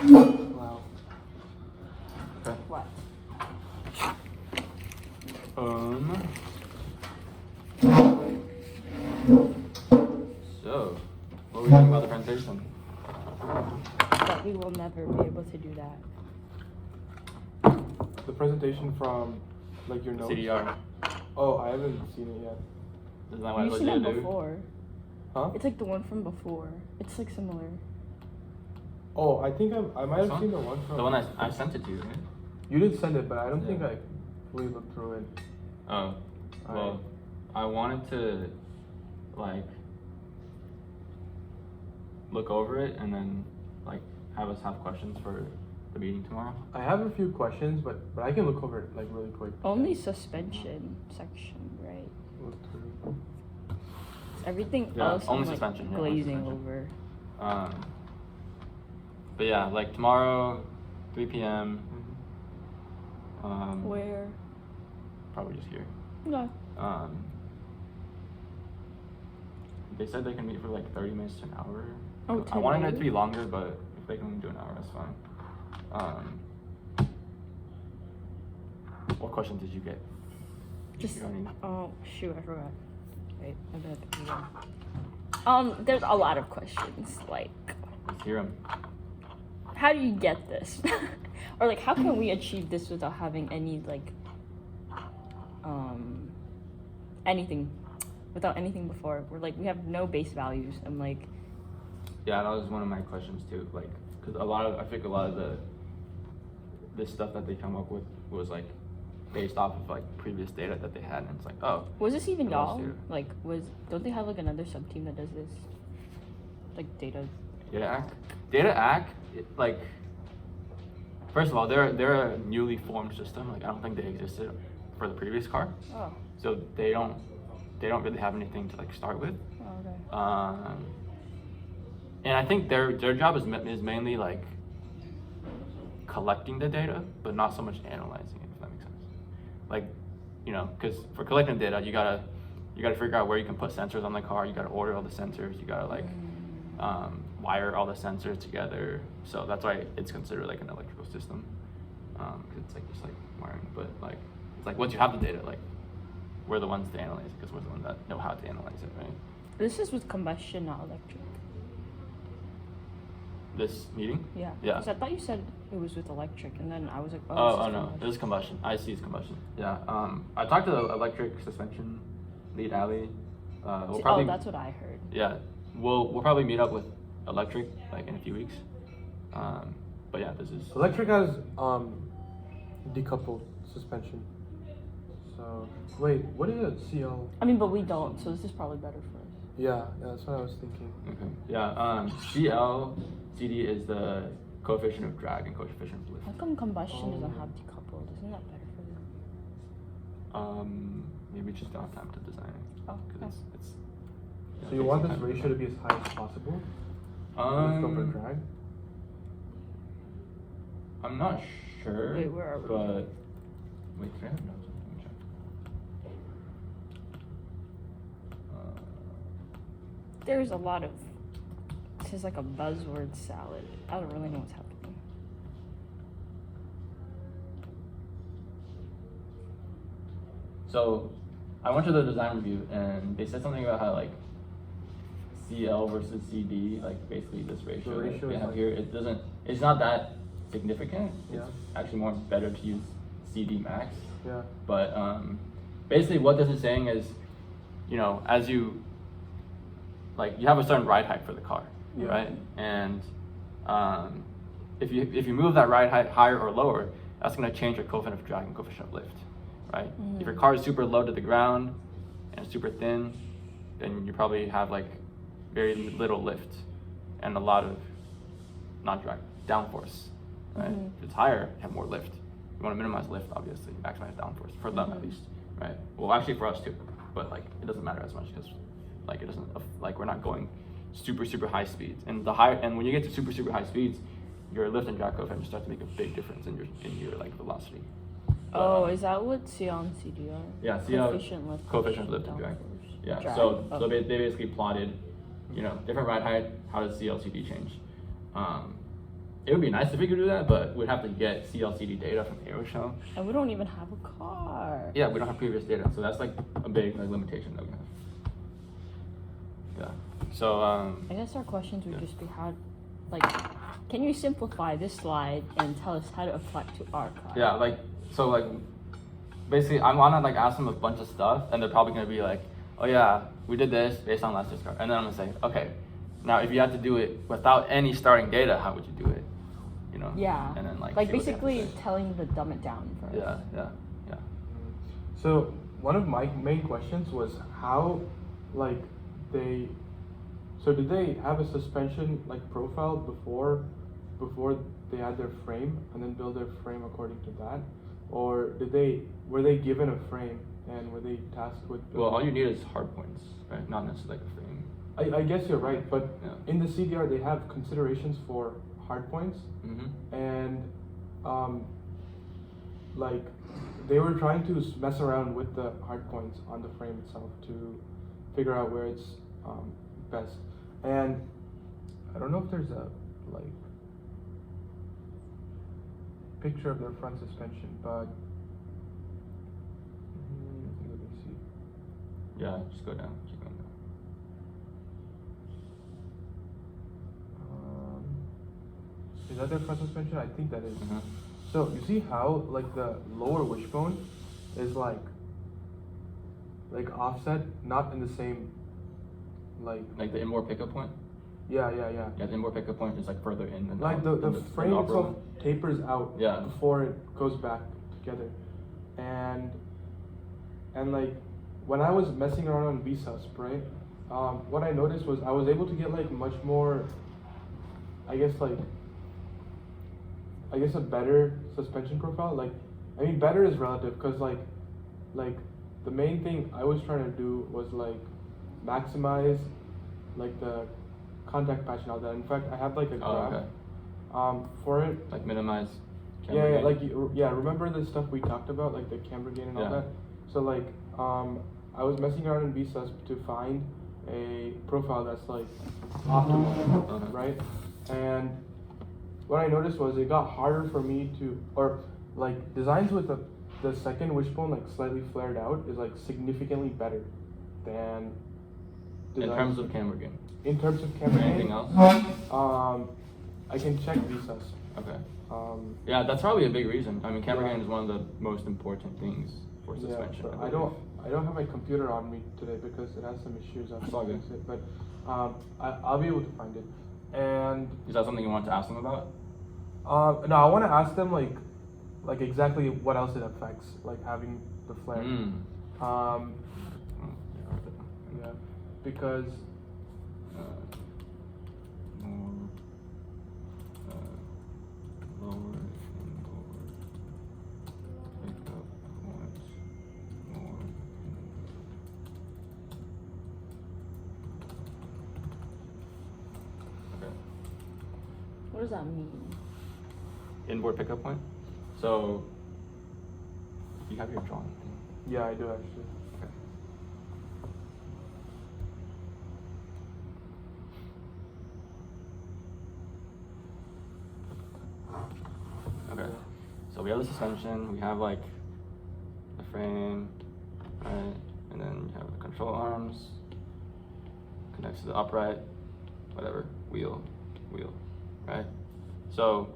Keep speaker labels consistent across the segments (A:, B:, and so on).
A: Wow. Okay.
B: What?
C: So, what were you thinking about the presentation?
B: That we will never be able to do that.
A: The presentation from, like, your notes?
C: CDR.
A: Oh, I haven't seen it yet.
C: Isn't that what I
B: You've
C: told
B: seen
C: you
B: it
C: to do?
B: before.
A: Huh?
B: It's like the one from before. It's like similar.
A: Oh, I think I might
C: This
A: have seen the one from...
C: The one I sent it to you, right?
A: You did send it, but I don't think
C: Yeah.
A: I fully looked through it.
C: Oh, well, I wanted to, like, look over it and then, like, have us have questions for the meeting tomorrow.
A: I have a few questions, but I can look over it, like, really quick.
B: Only suspension section, right?
A: Look through.
B: Everything
C: Yeah,
B: else
C: only
B: I'm like
C: suspension, yeah, only
B: glazing
C: suspension.
B: over.
C: But yeah, like tomorrow, 3 p.m.
B: Where?
C: Probably just here.
B: No.
C: They said they can meet for like 30 minutes to an hour.
B: Oh,
C: I wanted it to
B: today?
C: be longer, but if they can only do an hour, that's fine. What questions did you get?
B: Just
C: You got any?
B: oh shoot, I forgot. Wait, I better think again. There's a lot of questions like,
C: Let's hear them.
B: how do you get this? Or like, how can we achieve this without having any like, anything, without anything before? We're like, we have no base values. I'm like,
C: Yeah, that was one of my questions too. Like, cause I think a lot of this stuff that they come up with was like based off of like previous data that they had, and it's like, oh.
B: was this even
C: what else
B: y'all?
C: do?
B: Like, don't they have like another sub team that does this? Like data.
C: Data Act, like, first of all, they're a newly formed system. Like, I don't think they existed for the previous car,
B: Oh.
C: so they don't really have anything to like start with.
B: Oh, okay.
C: And I think their job is mainly like collecting the data, but not so much analyzing it. If that makes sense. Like, you know, because for collecting data, you gotta figure out where you can put sensors on the car. You gotta order all the sensors. You gotta like wire all the sensors together. So that's why it's considered like an electrical system. Cause it's like just like wiring, but like it's like once you have the data, like we're the ones to analyze it because we're the ones that know how to analyze it, right?
B: This is with combustion, not electric.
C: This meeting?
B: Yeah.
C: Yeah.
B: Because I thought you said it was with electric, and then I was like, oh.
C: Oh no, this is combustion. IC is combustion. Yeah. I talked to the electric suspension lead, Ali. We'll probably.
B: Oh, that's what I heard.
C: Yeah, we'll probably meet up with electric like in a few weeks. But yeah, this is.
A: Electric has decoupled suspension. So wait, what is a CL?
B: I mean, but we don't, so this is probably better for us.
A: Yeah, that's what I was thinking.
C: Okay. Yeah. CL CD is the coefficient of drag and coefficient of lift.
B: How come combustion doesn't have decoupled? Isn't that better for them?
C: Maybe we just don't have time to design it.
B: Oh,
C: Because it's.
A: So you want this ratio to be as high as possible? Lift over drag?
C: I'm not sure.
B: Wait, where are we?
C: But wait, can I have notes? Let me check.
B: There's a lot of. This is like a buzzword salad. I don't really know what's happening.
C: So I went to the design review and they said something about how like CL versus CD, like basically this ratio,
A: The ratio
C: that we
A: is
C: have
A: like-
C: here, it's not that significant.
A: Yeah.
C: It's actually more better to use CD max.
A: Yeah.
C: But basically what this is saying is, you know, as you like you have a certain ride height for the car,
A: Yeah.
C: right? And if you move that ride height higher or lower, that's going to change your coefficient of drag and coefficient of lift, right? If your car is super low to the ground and super thin, then you probably have like very little lift and a lot of non-drag downforce, right? If it's higher, you have more lift. You want to minimize lift, obviously, maximize downforce for them at least, right? Well, actually for us too, but like it doesn't matter as much because like it doesn't like we're not going super high speeds, and when you get to super high speeds, your lift and drag coefficient start to make a big difference in your like velocity.
B: Oh, is that what CL and CD are?
C: Yeah, CL
B: Coefficient lift,
C: coefficient of lift and drag. Yeah, so they basically plotted, you know, different ride height. How does CL CD change? It would be nice if we could do that, but we'd have to get CLCD data from AeroShow.
B: And we don't even have a car.
C: Yeah, we don't have previous data, so that's like a big like limitation that we have. Yeah. So
B: I guess our questions would just be how, like, can you simplify this slide and tell us how to apply it to our car?
C: yeah, like so like basically I wanna like ask them a bunch of stuff, and they're probably gonna be like, oh yeah, we did this based on last year's car, and then I'm gonna say, okay, now if you had to do it without any starting data, how would you do it? You know?
B: Yeah.
C: And then like see what they have to
B: basically
C: say.
B: telling you to dumb it down for us.
C: Yeah.
A: So one of my main questions was how, like, did they have a suspension like profile before they had their frame and then build their frame according to that, or were they given a frame and were they tasked with
C: Well, all you need is hard points, right? Not necessarily like a frame.
A: I guess you're right, but
C: Yeah.
A: in the CDR they have considerations for hard points, and like they were trying to mess around with the hard points on the frame itself to figure out where it's best. And I don't know if there's a like picture of their front suspension, but I think we can see.
C: Yeah, just go down. Keep going down.
A: Is that their front suspension? I think that is.
C: Mhm.
A: So you see how like the lower wishbone is like offset, not in the same
C: Like the inboard pickup point.
A: yeah.
C: Yeah, the inboard pickup point is like further in than
A: Like
C: than
A: the frame
C: upper
A: itself
C: one.
A: tapers out
C: Yeah.
A: before it goes back together, and like when I was messing around on VSUSP, right? What I noticed was I was able to get like much more, I guess a better suspension profile. Like, I mean, better is relative because like the main thing I was trying to do was like maximize like the contact patch and all that. In fact, I have like a graph for it.
C: Like minimize.
A: Yeah, like remember the stuff we talked about, like the camber gain and all
C: Yeah.
A: that. So like I was messing around in VSUSP to find a profile that's like optimal, right? And what I noticed was it got harder for me to, or like designs with the second wishbone like slightly flared out is like significantly better than
C: In terms of camber gain.
A: in terms of camera
C: Anything
A: gain.
C: else?
A: I can check VSUS.
C: Okay. Yeah, that's probably a big reason. I mean, camber gain is one of the most important things for
A: Yeah,
C: suspension.
A: but
C: I
A: I don't have my computer on me today because it has some issues. I have
C: It's
A: to
C: all good.
A: fix it, but I'll be able to find it. And
C: Is that something you want to ask them about?
A: no, I want to ask them like exactly what else it affects, like having the flare. Yeah, because
C: More lower inboard pickup points, more okay.
B: What does that mean?
C: Inboard pickup point. So you have your drawing.
A: yeah, I do actually.
C: Okay. Okay. So we have the suspension, we have like the frame, right? And then you have the control arms, connects to the upright, whatever, wheel, right? So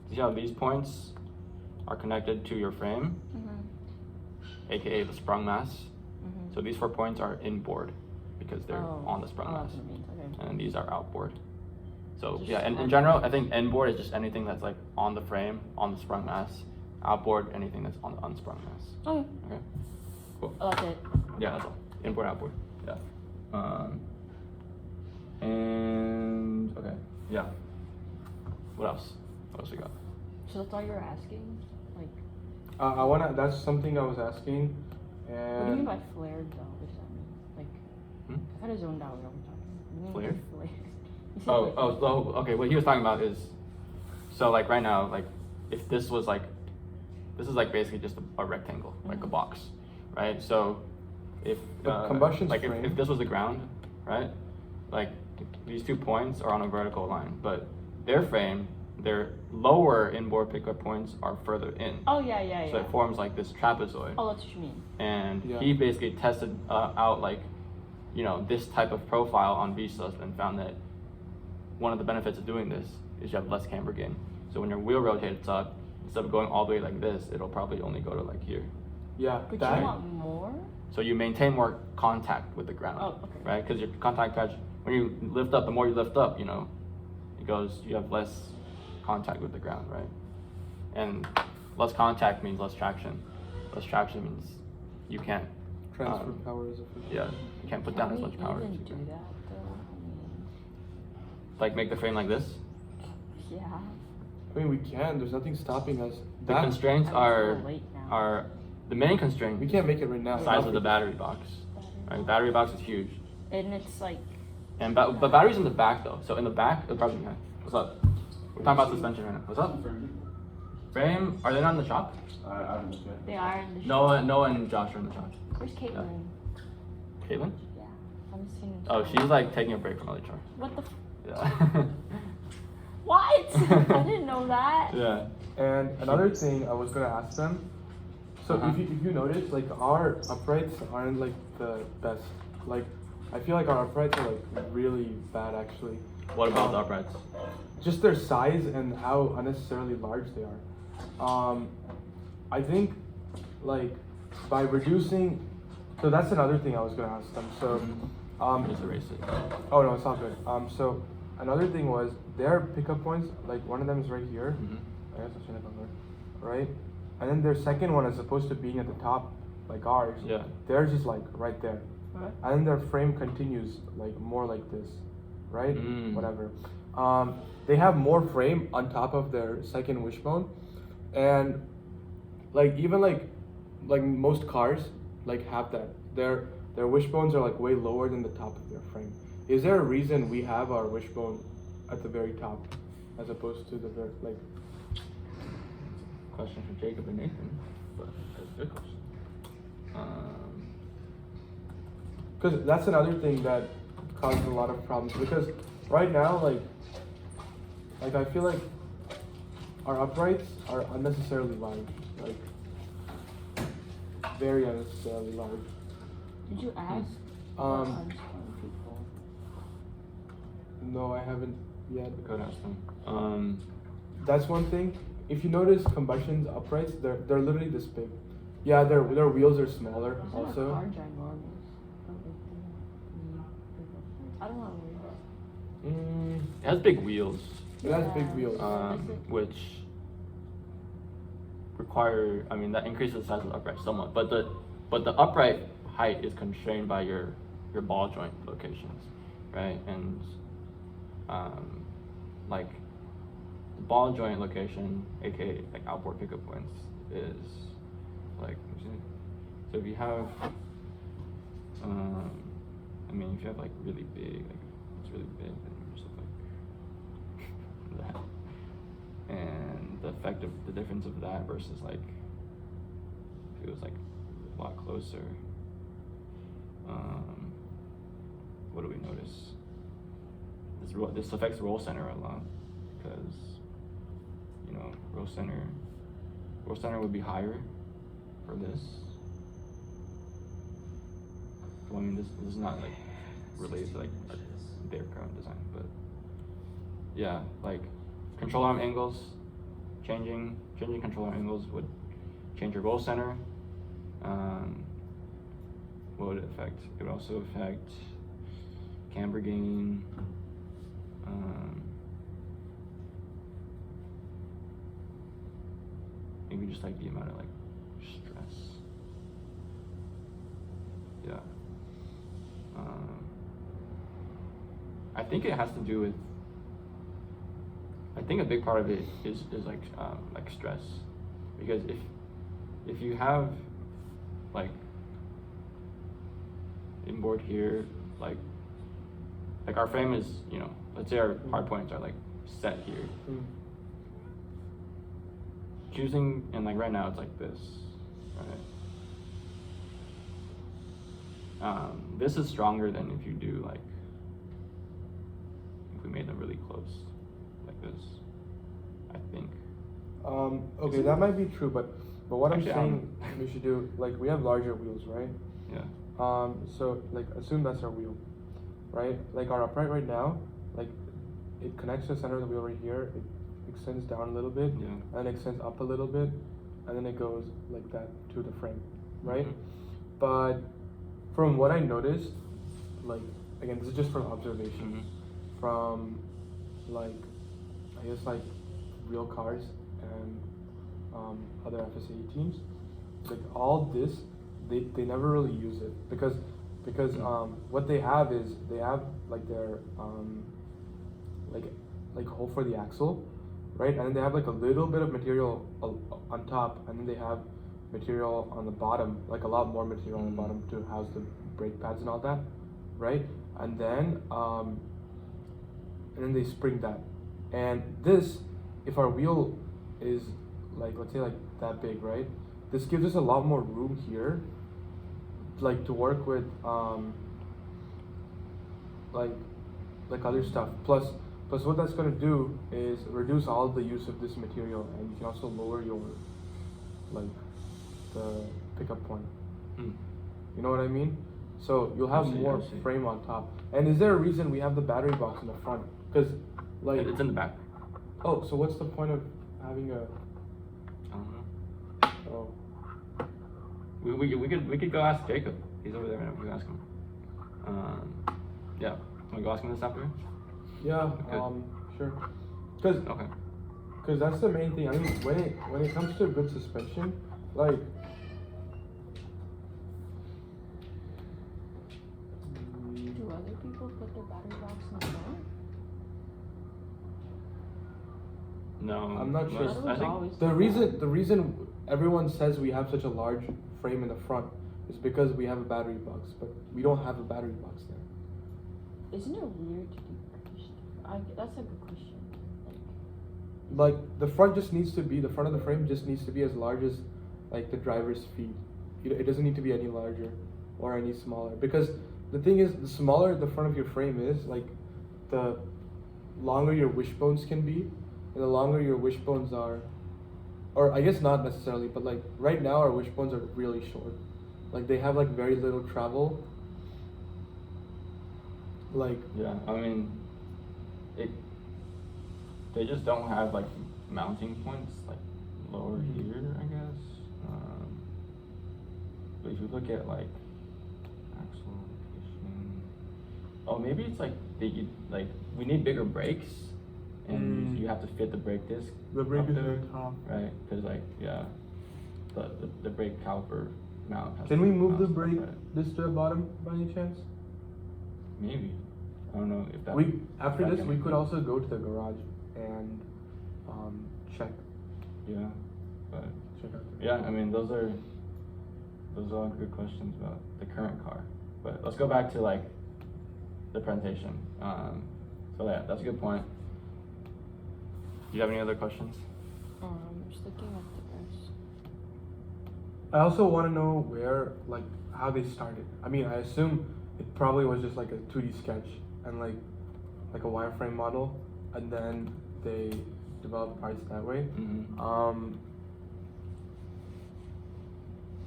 C: see how these points are connected to your frame, aka the sprung mass. So these 4 points are inboard because they're on the sprung mass,
B: that's what it means. Okay.
C: and these are outboard. So
B: Just
C: yeah, and in
B: on-
C: general, I think inboard is just anything that's like on the frame, on the sprung mass. Outboard, anything that's on the unsprung mass.
B: Okay.
C: Okay, cool.
B: Oh, that's it.
C: Yeah, that's all. Inboard, outboard. Yeah. And okay, yeah. What else? What else we got?
B: So that's all you're asking? Like,
A: I wanna. That's something I was asking. And
B: what do you mean by flared though? What does that mean? Like,
C: Hmm?
B: I kind of zoned out when we were talking. What do you mean by
C: Flared?
B: flared? You said
C: Oh, okay. What he was talking about is, so like right now, like if this was like, this is like basically just a rectangle, like a box, right? So if
A: But combustion's
C: like
A: frame.
C: if this was the ground, right? Like these 2 points are on a vertical line, but their frame, their lower inboard pickup points are further in.
B: Oh yeah.
C: So it forms like this trapezoid.
B: Oh, that's what you mean.
C: And
A: Yeah.
C: he basically tested out like, you know, this type of profile on V-subs and found that one of the benefits of doing this is you have less camber gain. So when your wheel rotates up, instead of going all the way like this, it'll probably only go to like here.
A: Yeah,
B: But
A: that.
B: you want more?
C: So you maintain more contact with the ground,
B: Oh, okay.
C: right? Because your contact patch, when you lift up, the more you lift up, you know, you have less contact with the ground, right? And less contact means less traction. Less traction means you can't
A: Transfer power is efficient.
C: yeah, you can't put down as much power.
B: Can
C: as
B: we
C: you
B: even
C: can.
B: do that though? I mean,
C: Like make the frame like this.
B: yeah.
A: I mean, we can. There's nothing stopping us.
C: The
A: That-
C: constraints
B: I mean, it's a
C: are
B: little late now.
C: the main constraint.
A: We can't make it right now.
C: Size of the battery box. Right, battery box is huge.
B: And it's like,
C: And but battery's in the back though. So in the back, it'll probably be high. What's up? We're talking about suspension right now. What's up? Frame? Are they not in the shop?
B: they are in the
C: Noah and Josh are in the shop.
B: Where's Caitlin?
C: Caitlin?
B: Yeah. I'm seeing.
C: Oh, she's like taking a break from LHR.
B: What the?
C: Yeah.
B: What? I didn't know that.
C: Yeah.
A: And another thing I was gonna ask them. So
C: Uh-huh.
A: if you notice, like our uprights aren't like the best. Like I feel like our uprights are like really bad actually.
C: What about the uprights?
A: Just their size and how unnecessarily large they are. I think like by reducing. So that's another thing I was gonna ask them. So
C: Just erase it.
A: oh no, it's not good. So another thing was their pickup points. Like one of them is right here.
C: Mhm.
A: I guess I should have done that. Right? And then their second one is supposed to be at the top, like ours.
C: Yeah.
A: Theirs is like right there.
B: What?
A: And then their frame continues like more like this, right?
C: Mm.
A: Whatever. They have more frame on top of their second wishbone, and like even like most cars like have that. Their wishbones are like way lower than the top of their frame. Is there a reason we have our wishbone at the very top, as opposed to the very like?
C: Question for Jacob and Nathan, but that's a good question.
A: Because that's another thing that causes a lot of problems. Because right now, like I feel like our uprights are unnecessarily large, like very unnecessarily large.
B: Did you ask?
A: Um,
B: people?
A: No, I haven't yet.
C: Go ask them.
A: That's one thing. If you notice, combustion's uprights, they're literally this big. Yeah, their wheels are smaller
B: Isn't
A: also.
B: a car ginormous? How big do I don't know.
C: It has big wheels,
A: It has big
B: Yeah.
A: wheels.
C: which require. I mean, that increases the size of the upright somewhat, but the upright height is constrained by your ball joint locations, right? And like the ball joint location, aka like outboard pickup points, is like. So if you have, I mean, if you have like really big, like it's really big, then you just look like that. And the effect of the difference of that versus like if it was like a lot closer. What do we notice? This affects roll center a lot because you know roll center would be higher for this. Well, I mean, this is not like related to like their current design, but yeah, like control arm angles, changing control arm angles would change your roll center. What would it affect? It would also affect camber gain. Maybe just like the amount of like stress. Yeah. I think it has to do with. I think a big part of it is like stress, because if you have like inboard here, like our frame is, you know, let's say our hard points are like set here. Choosing, and like right now it's like this, right? This is stronger than if you do like we made them really close, like this. I think.
A: Okay, that might be true, but what
C: Actually,
A: I'm saying we should do, like, we have larger wheels, right?
C: Yeah.
A: So like assume that's our wheel, right? Like our upright right now, like it connects to the center of the wheel right here. It extends down a little bit,
C: Yeah.
A: and extends up a little bit, and then it goes like that to the frame, right?
C: Mhm.
A: But from what I noticed, like again, this is just from observation,
C: Mhm.
A: from like I guess like real cars and other FSA teams, like all this, they never really use it because what they have is they have like their like hole for the axle, right? And then they have like a little bit of material on top, and then they have material on the bottom, like a lot more material on the bottom to house the brake pads and all that, right? And then they spring that. And this, if our wheel is like, let's say like that big, right? This gives us a lot more room here, like to work with like other stuff. Plus what that's gonna do is reduce all the use of this material, and you can also lower your like the pickup point.
C: Mm.
A: You know what I mean? So you'll have
C: I see,
A: more
C: I see.
A: frame on top. And is there a reason we have the battery box in the front? Because like
C: It's in the back.
A: oh, so what's the point of having a
C: I don't know.
A: oh
C: We could go ask Jacob. He's over there right now. We can ask him. Yeah. Can we go ask him this after?
A: yeah
C: Okay.
A: sure. Because
C: Okay.
A: that's the main thing. I mean, when it comes to good suspension, like
B: Do other people put their battery box in the front?
C: No.
A: I'm not sure.
C: I think
B: Always
A: the reason everyone says we have such a large frame in the front is because we have a battery box, but we don't have a battery box there.
B: Isn't it weird to decrease? That's a good question.
A: Like the front of the frame just needs to be as large as like the driver's feet. It doesn't need to be any larger or any smaller, because the thing is, the smaller the front of your frame is, like the longer your wishbones can be, and the longer your wishbones are, or I guess not necessarily, but like right now our wishbones are really short. Like they have like very little travel. Like
C: Yeah, I mean, they just don't have like mounting points like lower here, I guess. But if you look at like axle location, oh, maybe it's like we need bigger brakes, and you have to fit the brake disc.
A: the brake
C: up
A: is
C: there,
A: very top.
C: right? Because like the brake caliper mount. Has
A: Can
C: to
A: we
C: be
A: move the
C: mounted
A: brake
C: like that.
A: this to the bottom by any chance?
C: Maybe. I don't know if that.
A: After
C: that
A: this
C: can
A: we
C: be-
A: could also go to the garage and check
C: Yeah, but
A: out the
C: yeah, I mean those are all good questions about the current car. But let's go back to like the presentation. So yeah, that's a good point. Do you have any other questions?
B: Just looking at the rest.
A: I also want to know where, like, how they started. I mean, I assume it probably was just like a 2D sketch and like a wireframe model, and then they developed parts that way.
C: Mm-hmm.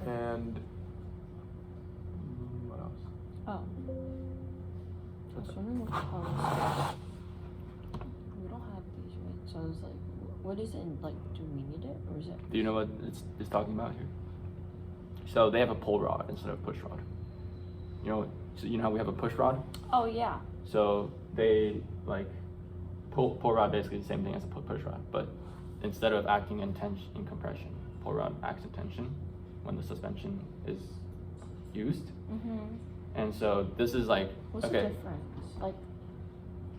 A: And what else?
B: Oh. I was wondering what colors. We don't have these, right? So I was like, what is it? Like, do we need it, or is it?
C: Do you know what it's talking about here? So they have a pull rod instead of push rod. So you know how we have a push rod?
B: Oh yeah.
C: So they like pull rod basically the same thing as a push rod, but instead of acting in compression, pull rod acts in tension when the suspension is used.
B: Mhm.
C: And so this is like
B: What's
C: okay.
B: the difference? Like,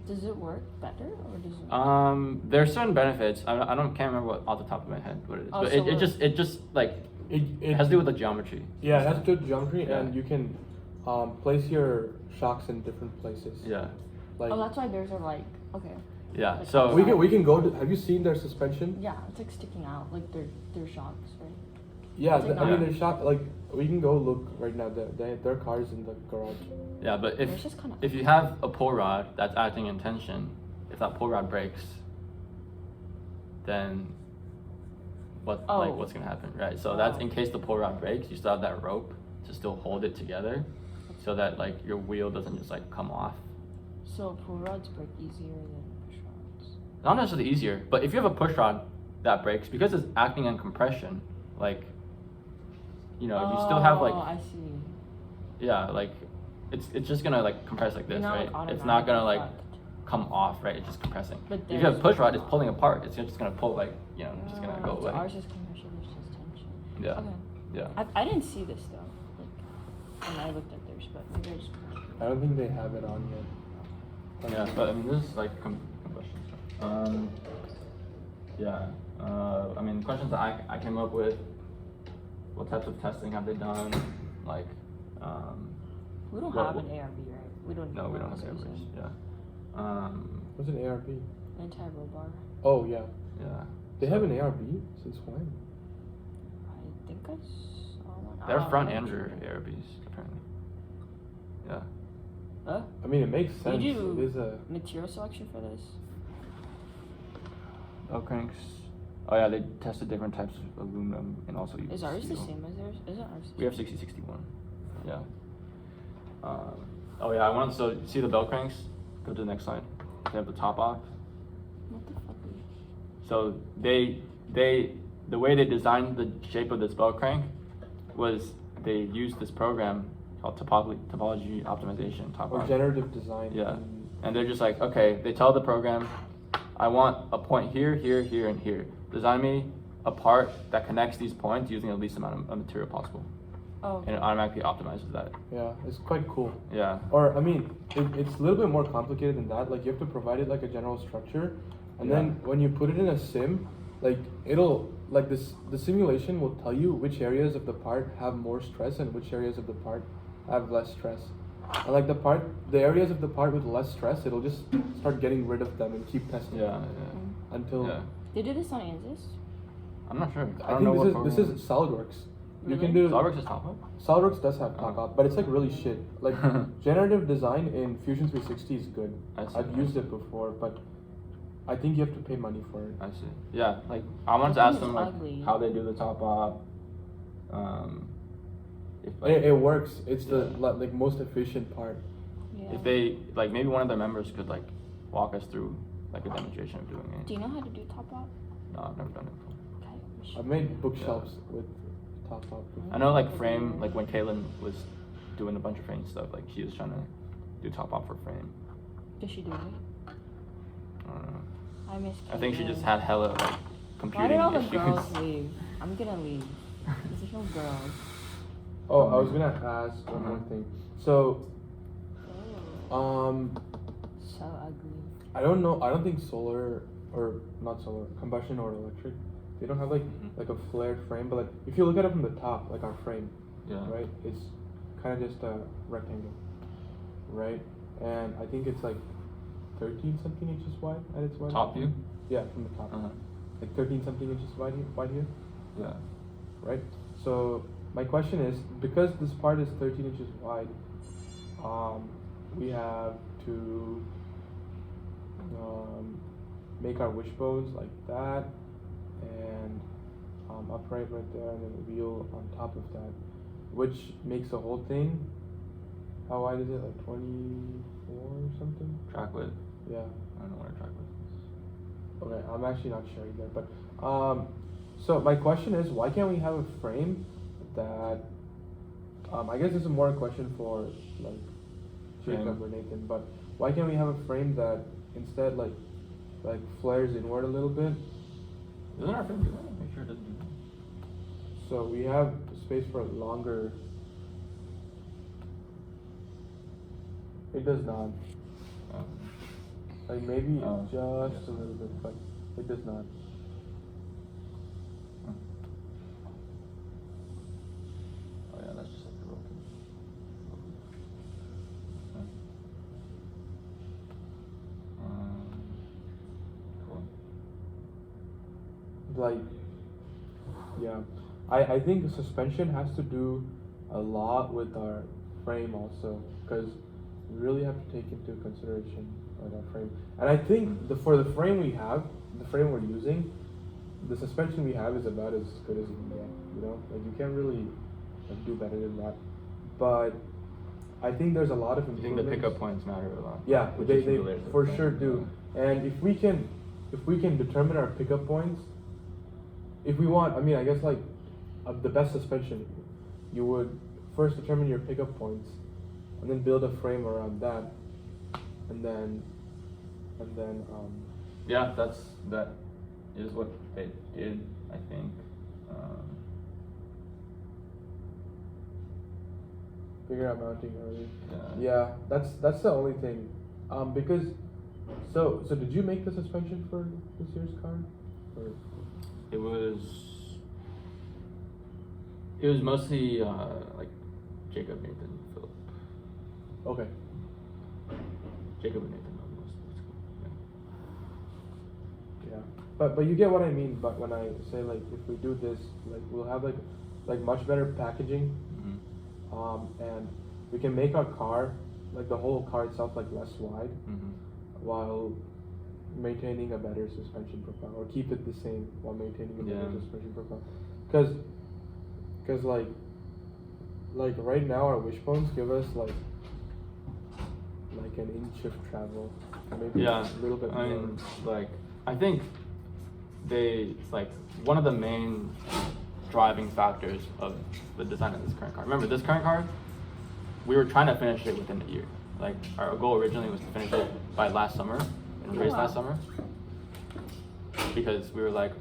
B: does it work better, or does it?
C: There's certain benefits. Can't remember what off the top of my head what it is,
B: Oh,
C: but
B: so
C: it just like it has to do with the geometry.
A: Yeah, it has to do with geometry,
C: Yeah.
A: and you can place your shocks in different places.
C: Yeah.
A: Like
B: Oh, that's why theirs are like, okay.
C: Yeah.
B: Like
C: So
A: we can go to. Have you seen their suspension?
B: Yeah, it's like sticking out, like their shocks, right?
A: Yeah,
B: It's like
A: I mean
C: not-
A: their shock. Like we can go look right now. Their cars in the garage.
C: yeah, but
B: It's just kinda
C: if you have a pull rod that's acting in tension, if that pull rod breaks, then what's gonna happen, right? So that's in case the pull rod breaks, you still have that rope to still hold it together, so that like your wheel doesn't just like come off.
B: So pull rods break easier than push rods.
C: Not necessarily easier, but if you have a push rod that breaks, because it's acting on compression, like, you know, you still have like,
B: I see.
C: yeah, like it's just gonna like compress like this,
B: Not,
C: right?
B: like,
C: It's not gonna like
B: automatic.
C: come off, right? It's just compressing.
B: But
C: If you have a push rod,
B: there's-
C: it's pulling apart. It's just gonna pull like, you know, just gonna go
B: So
C: away.
B: ours is compression, there's just tension.
C: Yeah.
B: Okay.
C: Yeah.
B: I didn't see this though, like when I looked at theirs, but maybe I just.
A: I don't think they have it on yet.
C: Yeah, but I mean, this is like combustion stuff. Yeah. I mean, questions that I came up with. What types of testing have they done? Like,
B: We don't
C: what-
B: have an ARB, right? We don't.
C: no, we don't have
B: that's what
C: ARBs.
B: you're
C: Yeah.
A: What's an ARB?
B: saying. Anti-roll bar.
A: Oh yeah,
C: Yeah.
A: they have an ARB since when?
B: I think I saw one.
C: They're
B: Oh,
C: front
B: okay.
C: and rear ARBs apparently. Yeah.
A: I mean, it makes sense.
B: Did you
A: It is a.
B: material selection for this?
C: Bell cranks. Oh yeah, they tested different types of aluminum and also
B: Is ours the
C: steel.
B: same as theirs? Isn't ours?
C: We have 6061. Yeah. Oh yeah, I want so see the bell cranks. Go to the next slide. They have the top off.
B: What the fuck?
C: So the way they designed the shape of this bell crank was they used this program called topology optimization. Top
A: Or
C: off.
A: generative design.
C: Yeah. And they're just like, okay, they tell the program, I want a point here, here, here, and here. Design me a part that connects these points using the least amount of material possible.
B: Oh.
C: And it automatically optimizes that.
A: Yeah, it's quite cool.
C: Yeah.
A: Or I mean, it's a little bit more complicated than that. Like you have to provide it like a general structure, and
C: Yeah.
A: then when you put it in a sim, like it'll like this the simulation will tell you which areas of the part have more stress and which areas of the part have less stress. And like the areas of the part with less stress, it'll just start getting rid of them and keep testing
C: Yeah.
A: until.
C: Yeah.
B: They did this on ANSYS?
C: I'm not sure.
A: I
C: don't know
A: think
C: what
A: this is SolidWorks. You can
B: Really?
A: do
C: SolidWorks is top up?
A: SolidWorks does have top
C: Oh.
A: up, but it's like really shit. Like generative design in Fusion 360 is good.
C: I see.
A: I've used it before, but I think you have to pay money for it.
C: I see. Yeah, like I wanted to
B: That
C: ask
B: thing
C: them
B: is
C: like
B: ugly.
C: how they do the top op. If like,
A: It works. It's the
C: Yeah.
A: like most efficient part.
B: Yeah.
C: if they like maybe one of their members could like walk us through like a demonstration of doing it.
B: Do you know how to do top up?
C: No, I've never done it before.
B: Okay. we should-
A: I've made bookshelves with top up.
C: I know like frame, like when Kaylin was doing a bunch of frame stuff, like she was trying to do top op for frame.
B: Did she do it?
C: I don't know.
B: I miss.
C: I think she
B: Caitlin.
C: just had hella like
B: Why
C: computing
B: did all the
C: issues.
B: girls leave? I'm gonna leave. There's no girls.
A: Oh, I was gonna ask one more thing. So,
B: So ugly.
A: I don't know. I don't think solar or not solar, combustion or electric, they don't have like
C: Mhm.
A: like a flared frame. But like if you look at it from the top, like our frame,
C: Yeah.
A: right? It's kind of just a rectangle, right? And I think it's like 13 something inches wide at its widest.
C: Top view?
A: Yeah, from the top.
C: Uh-huh.
A: Like 13 something inches wide here,
C: Yeah.
A: right? So my question is, because this part is 13 inches wide, we have to make our wishbones like that, and upright right there, and then a wheel on top of that, which makes the whole thing. How wide is it? Like 24 or something?
C: Track width.
A: Yeah.
C: I don't know what a track width is.
A: Okay, I'm actually not sure either, but so my question is, why can't we have a frame that I guess this is more a question for like Jacob
C: Frame.
A: or Nathan, but why can't we have a frame that instead like flares inward a little bit,
C: Doesn't our frame do that? Make sure it doesn't do that.
A: so we have space for longer? It does not. Like maybe
C: Oh,
A: just
C: yes.
A: a little bit, but it does not.
C: Oh yeah, that's just like broken. Cool.
A: Like, yeah, I think suspension has to do a lot with our frame also, because we really have to take into consideration by that frame. And I think for the frame we have, the frame we're using, the suspension we have is about as good as you can get. You know, like you can't really like do better than that. But I think there's a lot of
C: I think
A: improvements.
C: the pickup points matter a lot.
A: Yeah,
C: which
A: they
C: is related to
A: for
C: the
A: sure
C: frame.
A: do. And if we can determine our pickup points, if we want, I mean, I guess like the best suspension, you would first determine your pickup points, and then build a frame around that, and then
C: Yeah, that is what they did, I think.
A: figure out mounting early.
C: Yeah.
A: Yeah, that's the only thing. Because so did you make the suspension for this year's car? Or?
C: It was mostly like Jacob, Nathan, Philip.
A: Okay.
C: Jacob and Nathan most.
A: Yeah, but you get what I mean. But when I say like if we do this, like we'll have like much better packaging, and we can make our car, like the whole car itself, like less wide, while maintaining a better suspension profile, or keep it the same while maintaining a better suspension profile. Because like right now our wishbones give us like an inch of travel, maybe a little bit more.
C: I mean, like I think it's like one of the main driving factors of the design of this current car. Remember, this current car, we were trying to finish it within a year. Like our goal originally was to finish it by last summer, in the race last summer, because we were like,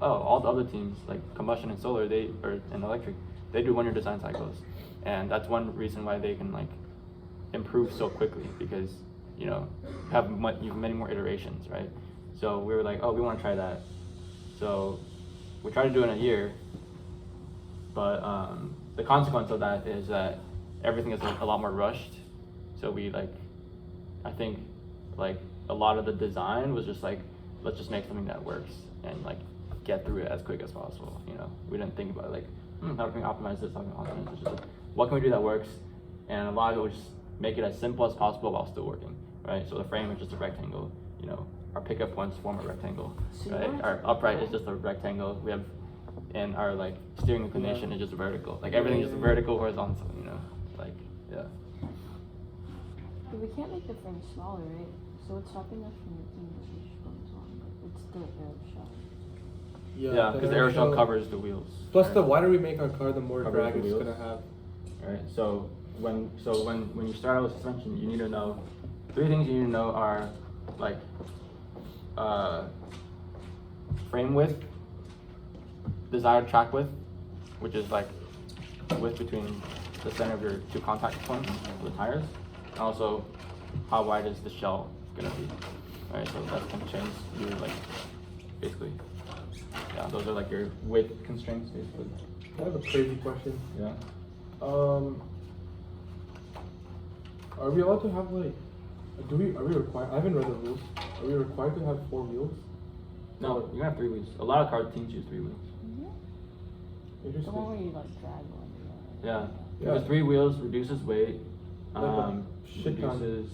C: oh, all the other teams like combustion and solar, and electric, they do 1 year design cycles, and that's one reason why they can like improve so quickly, because you know you have many more iterations, right? So we were like, oh, we want to try that. So we tried to do it in a year, but the consequence of that is that everything is a lot more rushed. So we I think like a lot of the design was just like, let's just make something that works and like get through it as quick as possible. You know, we didn't think about it like, how can we optimize this? How can we optimize this? Just like, what can we do that works? And a lot of it was just make it as simple as possible while still working, right? So the frame is just a rectangle. You know, our pickup points form a rectangle, right? Our upright is just a rectangle. We have, and our like steering inclination is just vertical. Like everything is just vertical, horizontal. You know, like yeah.
B: But we can't make the frame smaller, right? So what's stopping us from making the wishbones longer? It's the air shell.
C: Yeah, because the aerosol covers the wheels.
A: Plus,
C: right?
A: the wider we make our car, the more
C: Covers
A: drag
C: the
A: it's
C: wheels.
A: gonna have.
C: Right. So when you start out with suspension, you need to know 3 things. You need to know are like frame width, desired track width, which is like width between the center of your 2 contact points of the tires, and also how wide is the shell gonna be. Right. So that can change you like basically. Yeah, those are like your width constraints basically.
A: I have a crazy question.
C: Yeah.
A: Are we allowed to have like? Are we required? I haven't read the rules. Are we required to have 4 wheels?
C: No, you can have 3 wheels. A lot of car teams use 3 wheels.
B: The
A: Interesting.
B: one where you like drag on.
C: Yeah.
A: Yeah.
C: Because 3 wheels reduces weight,
A: Like a shit ton.
C: reduces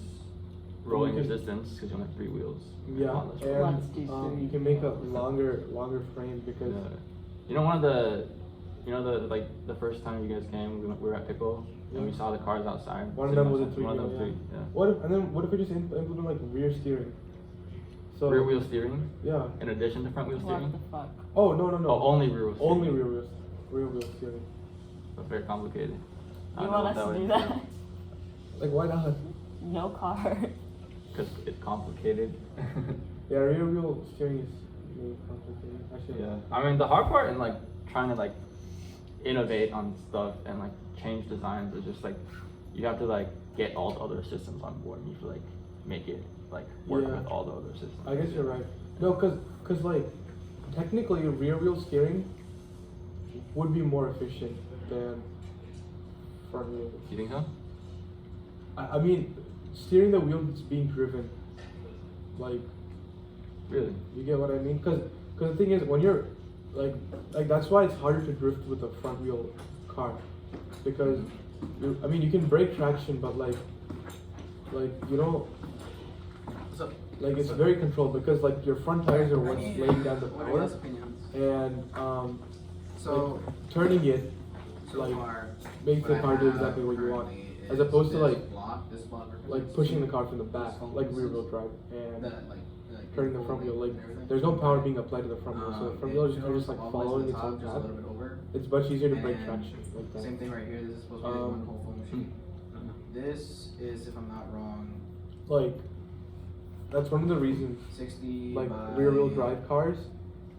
C: rolling
A: You can-
C: resistance because you only have 3 wheels.
A: Yeah,
C: Let's
B: do
A: and
B: 3.
A: you can make a longer frame because
C: Yeah. You know, one of the, like the first time you guys came, we were at Pickle and we saw the cars outside.
A: one of them was a 3
C: One of
A: wheel.
C: them
A: Yeah.
C: 3.
A: What if we just implement like rear steering? So
C: Rear wheel steering
A: Yeah.
C: in addition to front wheel
B: What
C: steering.
B: the fuck?
A: Oh no.
C: Oh, only rear wheel steering.
A: Only rear wheel steering.
C: That's very complicated. I
B: You
C: don't know
B: want
C: what
B: us to
C: would
B: do that?
A: Like why not?
B: No car.
C: Because it's complicated.
A: Yeah, rear wheel steering is really complicated. Actually.
C: Yeah, I mean the hard part in like trying to like innovate on stuff and like change designs is just like you have to like get all the other systems on board and you have to like make it like work
A: Yeah.
C: with all the other systems.
A: I guess you're right. No, cause like technically rear wheel steering would be more efficient than front wheel.
C: You think so?
A: I mean, steering the wheel that's being driven, like,
C: Really?
A: you get what I mean? Cause the thing is, when you're like that's why it's harder to drift with a front wheel car, because you can break traction, but like you know, like it's very controlled because like your front tires are what's laying down the power, and
D: So
A: like, turning it like makes the car do exactly what you want, as opposed to like pushing the car from the back, like rear wheel drive, and turning the front wheel. Like there's no power being applied to the front wheel, so the front wheel is just like following its own path. It's much easier to break traction like that.
D: Same thing right here. This is supposed to be one whole full machine. This is, if I'm not wrong,
A: Like that's one of the reasons
D: 60
A: like
D: by
A: rear wheel drive cars,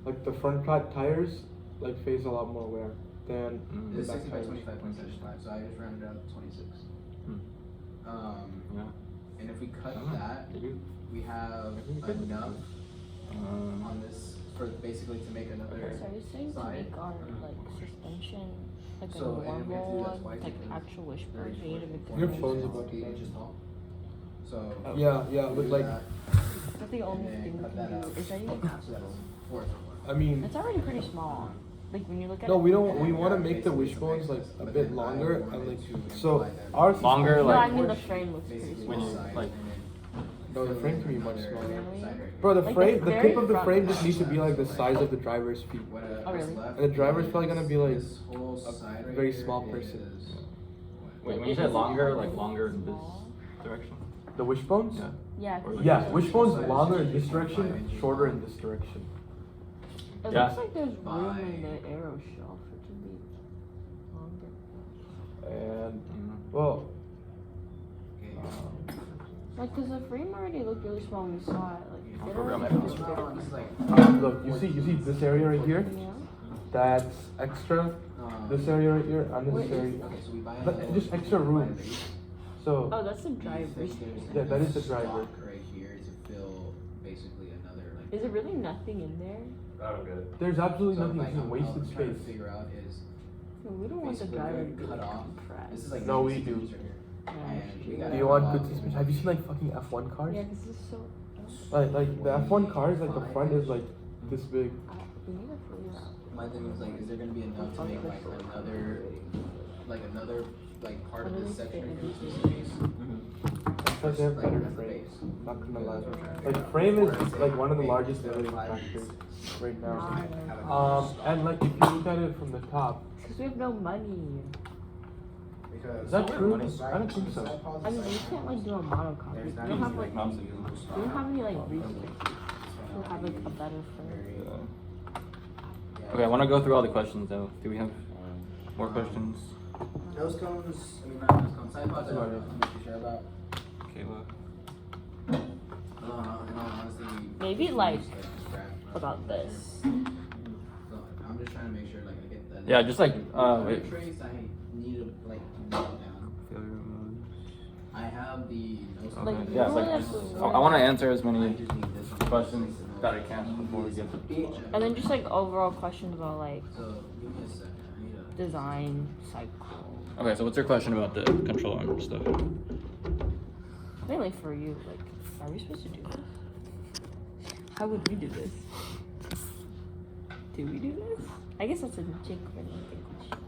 A: like the front tires like face a lot more wear than the
D: This is
A: back
D: 60 by
A: tires.
D: 25.75, so I just rounded out to 26.
C: Yeah.
D: And if we cut
C: Uh-huh.
D: that,
C: Maybe.
D: we have enough on this for basically to make another
B: So are you saying to
D: side.
B: make our like suspension like a
D: So, and if we have to do
B: normal
D: that twice,
B: like
D: it
B: actual wishbone? We need to make
A: Your
B: the
A: phone's
B: wishbone.
A: about to
D: 8
A: die.
D: inches tall. So
A: Yeah,
D: we
A: but
D: do
A: like
D: that,
B: That's the only
D: and
B: thing we
D: cut
B: can
D: that
B: do.
D: out.
B: Is that even
D: So
B: possible?
D: that's fourth.
A: I mean,
B: It's already pretty small. Like when you look at
A: no,
B: it.
A: we don't. We want to make the wishbones like a bit longer and like so. Our
C: Longer,
B: No,
C: like-
B: I mean the frame looks pretty small.
C: When you like,
A: No, the frame can be much smaller.
B: Really?
A: Bro, the
B: Like,
A: frame,
B: the
A: the
B: very
A: tip of the
B: front
A: frame
B: part.
A: just needs to be like the size of the driver's feet.
B: Oh, really?
A: And the driver's probably gonna be like
D: This whole side right
A: very
D: here
A: small person.
D: is-
C: wait, when you say longer, like longer in this direction?
A: The wishbones?
C: Yeah.
B: Yeah. 'cause
A: Yeah,
B: it's
A: wishbones longer in this direction, shorter in this direction.
B: It
C: Yeah.
B: looks like there's room in the arrow shelf for it to be longer.
A: And
C: Mhm.
A: well,
B: Like, cause the frame already looked really small when we saw it. Like,
C: I'll
B: it
C: program
B: already
C: it.
B: looks big.
D: This is like,
A: look, you see this area right here?
B: Yeah.
A: That's extra. This area right here, and
B: Wait,
A: this area.
D: okay, so we buy a
A: But
D: whole-
A: just extra room. So
B: Oh, that's the driver.
A: yeah, that is the driver.
D: Stock right here to fill basically another like.
B: Is there really nothing in there?
C: I don't get it.
A: there's absolutely
D: So,
A: nothing.
D: like,
A: It's just
D: I'm
A: wasted
D: trying to
A: space.
D: figure out is
B: No, we don't want the
D: basically
B: driver
D: we're
B: to be
D: gonna cut off.
B: compressed.
D: This is like
A: No, we
D: 90
A: do.
D: degrees right here. And we gotta
A: Do you want
D: cut
A: good
D: off-
A: suspension? Have you seen like fucking F1 cars?
B: Yeah, cause it's so.
A: Like the F1 cars, like the front is like this big.
B: We need to figure out.
D: My thing is like, is there gonna be enough to make like another like part of this section right here, this space?
A: Because they have better frames. Not gonna lie. Like frame is like one of the largest limiting factors right now. And like if you look at it from the top,
B: Cause we have no money.
A: is that true? I don't think so.
B: I mean, we can't like do a monocopy. We don't have like. We don't have any like resources to have like a better frame.
C: Okay, I want to go through all the questions though. Do we have more questions?
D: Nose cones, I mean not nose cones, side pods, I'm not too sure about.
C: Kayla?
D: No, honestly.
B: Maybe like
D: scrap.
B: about this.
D: So, I'm just trying to make sure like I get that.
C: Yeah, just like
D: Wait. Trace, I need to like nail down.
C: failure modes.
D: I have the nose
C: Okay.
B: Like,
C: Yeah, it's like
B: literally
C: I want to answer as
D: I
C: many
D: just need this one.
C: questions that I can before we get to.
B: And then just like overall questions about like
D: So give me a second. I need a.
B: design cycle.
C: Okay, so what's your question about the control arm stuff?
B: Mainly for you, like, are we supposed to do this? How would we do this? Do we do this? I guess that's a Jacob and Nathan question.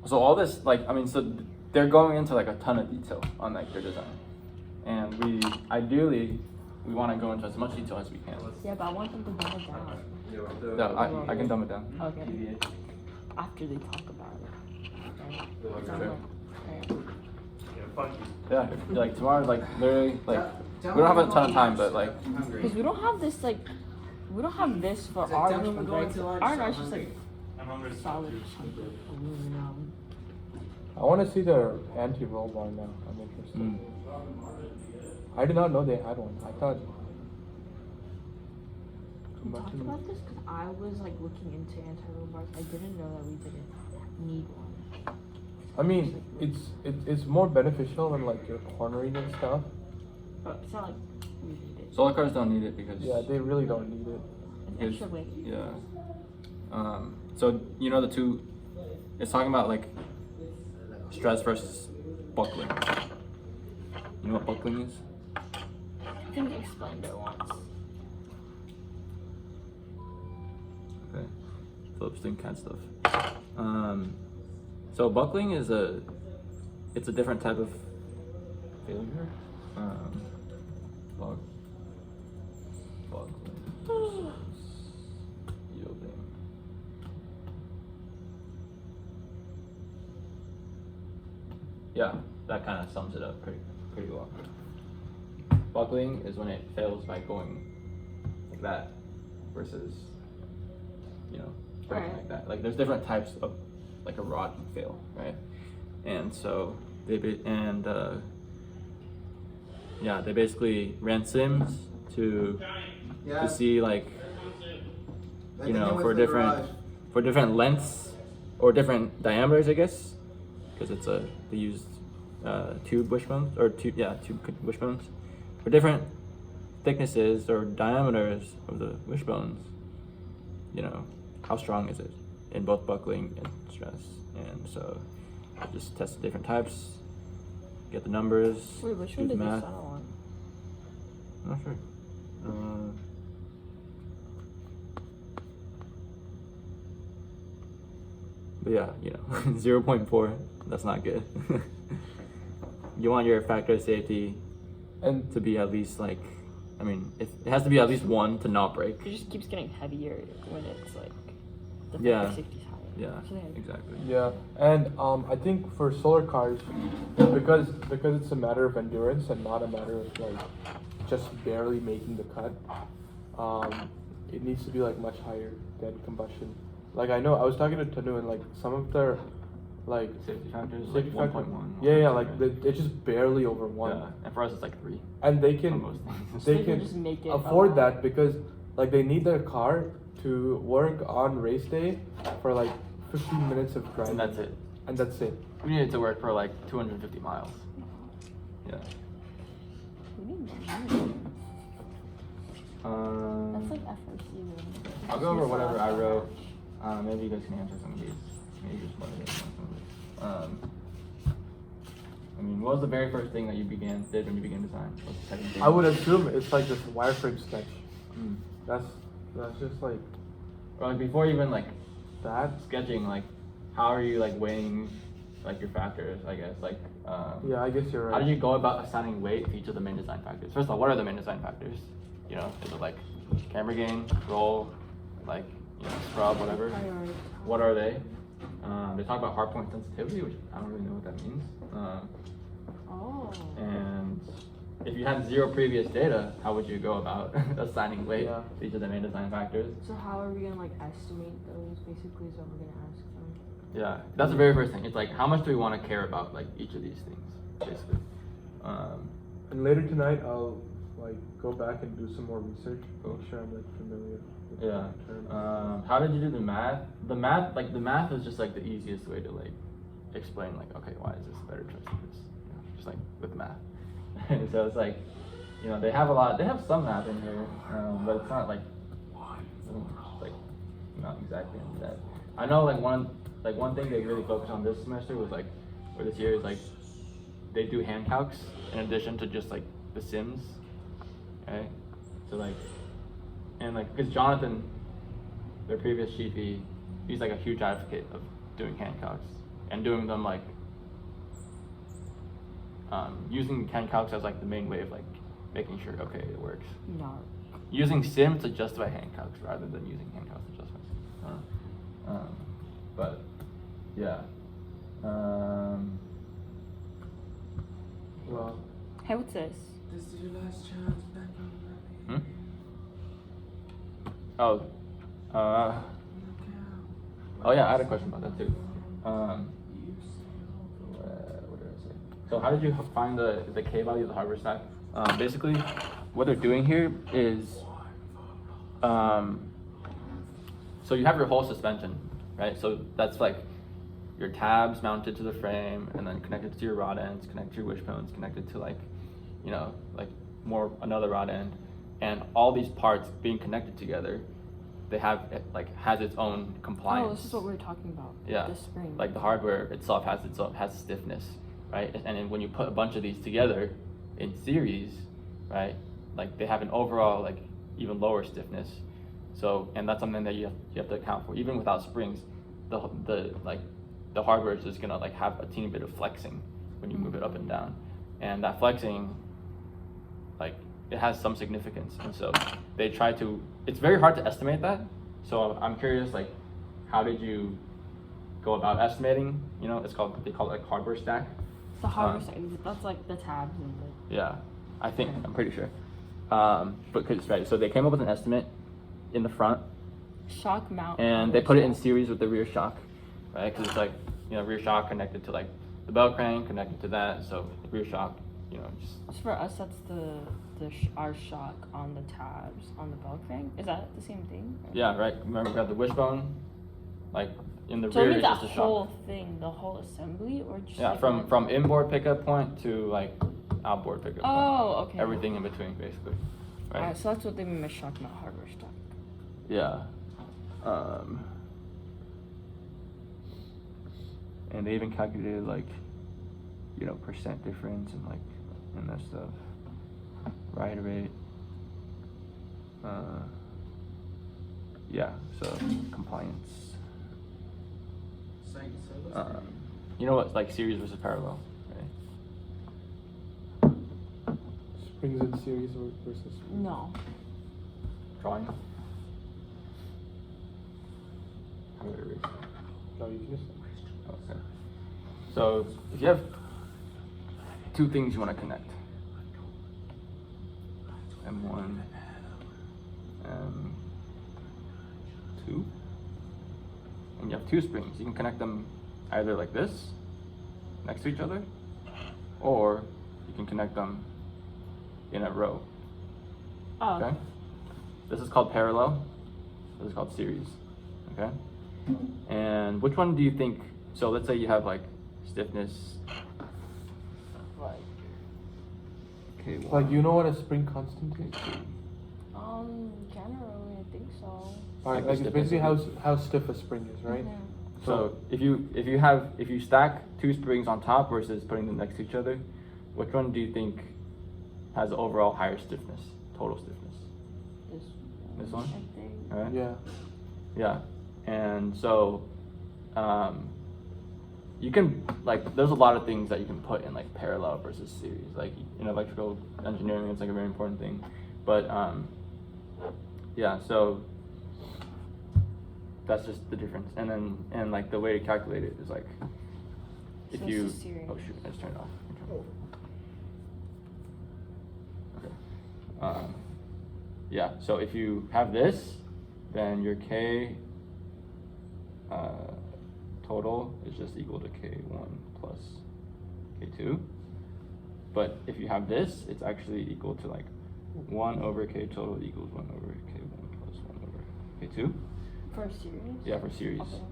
C: So all this, like, I mean, so they're going into like a ton of detail on like their design, and we ideally we want to go into as much detail as we can.
B: Yeah, but I want them to dumb it down.
C: Yeah, I can dumb it down.
B: Okay. After they talk about it. Right? Sounds like-
C: Yeah, if, like tomorrow, like literally, like we don't have a ton of time, but like
B: Because we don't have this like, we don't have this for our
D: tell me we're
B: restaurant,
D: going
B: right?
D: to lunch,
B: Our
D: I'm
B: lunch is like
D: hungry.
B: solid chunk of aluminum.
A: I want to see the anti-roll bar now. I'm interested. I did not know they had one. I thought.
B: Can we talk about this? Because I was like looking into anti-roll bars. I didn't know that we didn't need one.
A: I mean, it's more beneficial when like you're cornering and stuff.
B: But it's not like we need it.
C: solar cars don't need it because
A: Yeah, they really don't need it.
B: It's
C: because-
B: extra weight.
C: yeah. So you know the two, it's talking about like stress versus buckling. You know what buckling is?
B: I think you explained it once.
C: Okay. Phillips doing CAD stuff. So buckling is it's a different type of failure. yeah, that kind of sums it up pretty well. Buckling is when it fails by going like that versus, you know, going
B: Right.
C: like that. Like there's different types of like a rod can fail, right? And so they basically ran sims to see like, you know, for different lengths or different diameters, I guess, because they used tube wishbones or tube wishbones for different thicknesses or diameters of the wishbones. You know, how strong is it in both buckling and stress? And so I just tested different types, get the numbers.
B: Wait, which
C: do
B: one
C: the
B: did you
C: math.
B: settle on?
C: I'm not sure. But yeah, you know, 0.4, that's not good. You want your factor of safety
A: And
C: to be at least like, I mean, it has to be at least 1 to not break.
B: It just keeps getting heavier when it's like the
C: Yeah.
B: factor safety's higher.
C: Yeah,
B: So they-
C: exactly.
A: yeah, and I think for solar cars, because it's a matter of endurance and not a matter of like just barely making the cut, it needs to be like much higher than combustion. Like I know I was talking to Tanu and like some of their like
C: Safety factors,
A: safety
C: like
A: factor-
C: 1.1.
A: Yeah, like it's just barely over 1.
C: Yeah, and for us it's like 3.
A: And they
C: for
A: can
C: most things.
A: they
B: They can
A: can
B: just make it
A: afford
B: allow-
A: that because like they need their car to work on race day for like 15 minutes of driving.
C: And that's it.
A: And that's it.
C: We need it to work for like 250 miles. Yeah.
B: We need more. That's like FRC though.
C: I'll go over whatever I wrote. Maybe you guys can answer some of these. Maybe just one of these. I mean, what was the very first thing that you did when you began design? What's the second thing?
A: I would assume it's like this wireframe sketch.
C: Mm.
A: That's just like
C: Or like before even like
A: that.
C: sketching, like how are you like weighing like your factors? I guess like
A: Yeah, I guess you're right.
C: how do you go about assigning weight to each of the main design factors? First of all, what are the main design factors? You know, is it like camber gain, roll, like, you know, scrub, whatever?
B: Prioritize.
C: What are they? They talk about hard point sensitivity, which I don't really know what that means.
B: Oh.
C: And if you had 0 previous data, how would you go about assigning weight
A: Yeah.
C: to each of the main design factors?
B: So how are we gonna like estimate those? Basically, is what we're gonna ask them.
C: Yeah, that's the very first thing. It's like, how much do we want to care about like each of these things, basically?
A: And later tonight, I'll like go back and do some more research.
C: Cool.
A: Make sure I'm like familiar with
C: Yeah.
A: the terms.
C: How did you do the math? The math is just like the easiest way to like explain like, okay, why is this a better choice than this? You know, just like with math. And so it's like, you know, they have some math in here, but it's not like not exactly in that. I know like one thing they really focused on this semester was like, or this year is like, they do hand calcs in addition to just like the sims. Okay, so like, and like, because Jonathan, their previous chiefy, he's like a huge advocate of doing hand calcs and doing them like using hand calcs as like the main way of like making sure, okay, it works.
B: No.
C: Using sim to justify hand calcs rather than using hand calcs to justify sim. But yeah.
A: Well,
B: Hey, what's this?
D: This is your last chance back on
C: Oh, oh yeah, I had a question about that too. What did I say? So how did you find the K value of the hardware stack? Basically, what they're doing here is, so you have your whole suspension, right? So that's like your tabs mounted to the frame and then connected to your rod ends, connected to your wishbones, connected to like, you know, like another rod end, and all these parts being connected together, they have has its own compliance.
B: Oh, this is what we were talking about.
C: Yeah,
B: The spring.
C: like the hardware itself has stiffness, right? And then when you put a bunch of these together in series, right, like they have an overall like even lower stiffness. So, and that's something that you have to account for. Even without springs, the hardware is just gonna like have a teeny bit of flexing when you move it up and down, and that flexing, like, it has some significance. And so they try to. It's very hard to estimate that. So I'm curious, like, how did you go about estimating? You know, they call it like hardware stack.
B: The hardware side, that's like the tabs and the.
C: Yeah, I think, I'm pretty sure. But cause, right, so they came up with an estimate in the front,
B: Shock mount.
C: and they put it in series with the rear shock, right? Because it's like, rear shock connected to like the belt crank, connected to that, so rear shock, just.
B: So for us, that's our shock on the tabs on the bell crank. Is that the same thing? Or?
C: Yeah, right. Remember we have the wishbone, like in the
B: So
C: rear
B: I mean
C: is
B: that
C: just a
B: whole
C: shock.
B: thing, the whole assembly, or just
C: Yeah,
B: like
C: from inboard pickup point to like outboard pickup point.
B: Oh, okay.
C: Everything in between, basically. Right.
B: Alright, so that's what they mean by shock mount hardware stock.
C: Yeah. And they even calculated like, percent difference and like, and that stuff. Ride rate. Yeah, so compliance.
D: So let's
C: You know what, like series versus parallel, right?
A: Springs in series versus.
B: No.
C: Drawing. How do I erase that?
A: No, you can just.
C: Okay. So if you have two things you want to connect, M1, M2, and you have two springs, you can connect them either like this, next to each other, or you can connect them in a row.
B: Oh.
C: Okay? This is called parallel, this is called series. Okay? And which one do you think, so let's say you have like stiffness, like K1.
A: Like, you know what a spring constant is?
B: Generally, I think so.
A: Alright,
C: Like
A: like
C: the
A: it's basically
C: stiffness
A: how stiff a spring is, right?
B: Mhm.
C: So if you stack two springs on top versus putting them next to each other, which one do you think has overall higher stiffness, total stiffness? This one?
B: I think.
C: All right.
A: Yeah.
C: Yeah, and so you can there's a lot of things that you can put in like parallel versus series. Like in electrical engineering, it's like a very important thing. But yeah, so that's just the difference. And then like the way to calculate it is like if
B: So
C: you
B: it's a series.
C: oh shoot, I just turned it off. Okay. Yeah, so if you have this, then your K total is just equal to K1 plus K2. But if you have this, it's actually equal to like 1 over K total equals 1 over K1 plus 1 over K2.
B: For series?
C: Yeah, for series.
B: Okay.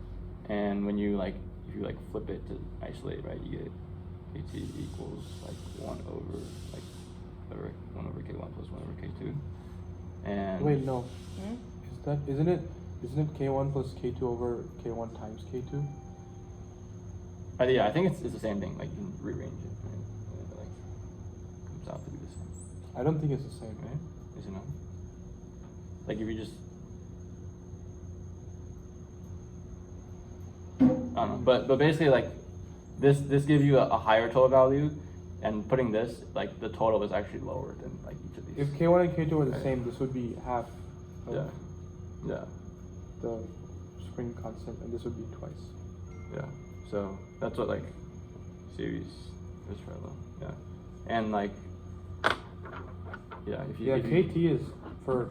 C: And when you if you flip it to isolate, right, you get KT equals like 1 over K1 plus 1 over K2. And
A: Wait, no.
B: Hmm?
A: Isn't it K1 plus K2 over K1 times K2?
C: yeah, I think it's the same thing. Like you can rearrange it, right? And it comes out to be the same.
A: I don't think it's the same.
C: Right? Is it not? Like if you just I don't know, but basically like this gives you a higher total value, and putting this like the total is actually lower than like each of these.
A: If K1 and K2 were the
C: Right.
A: same, this would be half of
C: Yeah.
A: the spring constant, and this would be twice.
C: Yeah. So that's what like series is parallel. Yeah. And like yeah, if you
A: Yeah,
C: if you-
A: KT is for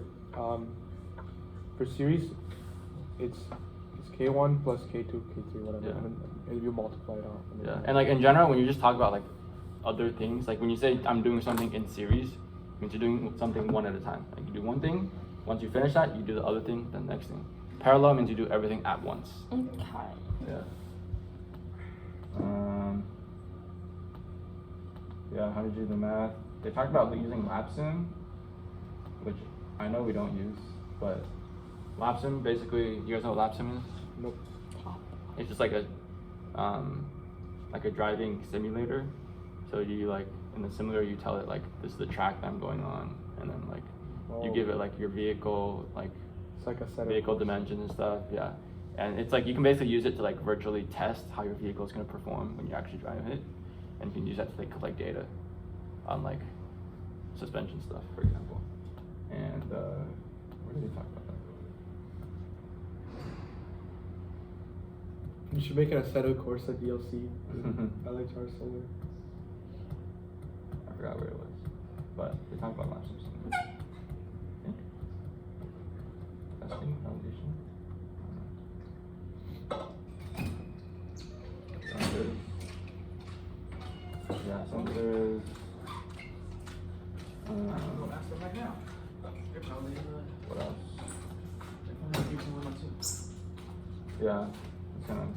A: series, it's K1 plus K2, K3, whatever,
C: Yeah.
A: and then you multiply it out. And
C: Yeah,
A: then
C: and like in general, when you just talk about like other things, like when you say I'm doing something in series, it means you're doing something one at a time. Like you do one thing, once you finish that, you do the other thing, then the next thing. Parallel means you do everything at once.
B: Okay.
C: Yeah. Yeah, how did you do the math? They talked about using lapsim, which I know we don't use, but lapsim basically, you guys know what lapsim is?
A: Nope.
B: Top.
C: It's just like a driving simulator. So you in the simulator you tell it like this is the track that I'm going on, and then you give it like your vehicle
A: It's like a set
C: vehicle
A: of
C: dimensions and stuff. Yeah, and it's like you can basically use it to virtually test how your vehicle is going to perform when you actually drive it, and you can use that to collect data on suspension stuff, for example. And where did they talk about that?
A: You should make it a set of course at DLC. LHR Solar.
C: forgot where it was. But we talked about last system. I think. Testing, validation. Sensors. Yeah, sensors.
D: We'll ask them right now. They're probably in the.
C: What else?
D: They're probably in the 102.
C: Yeah, that's kind of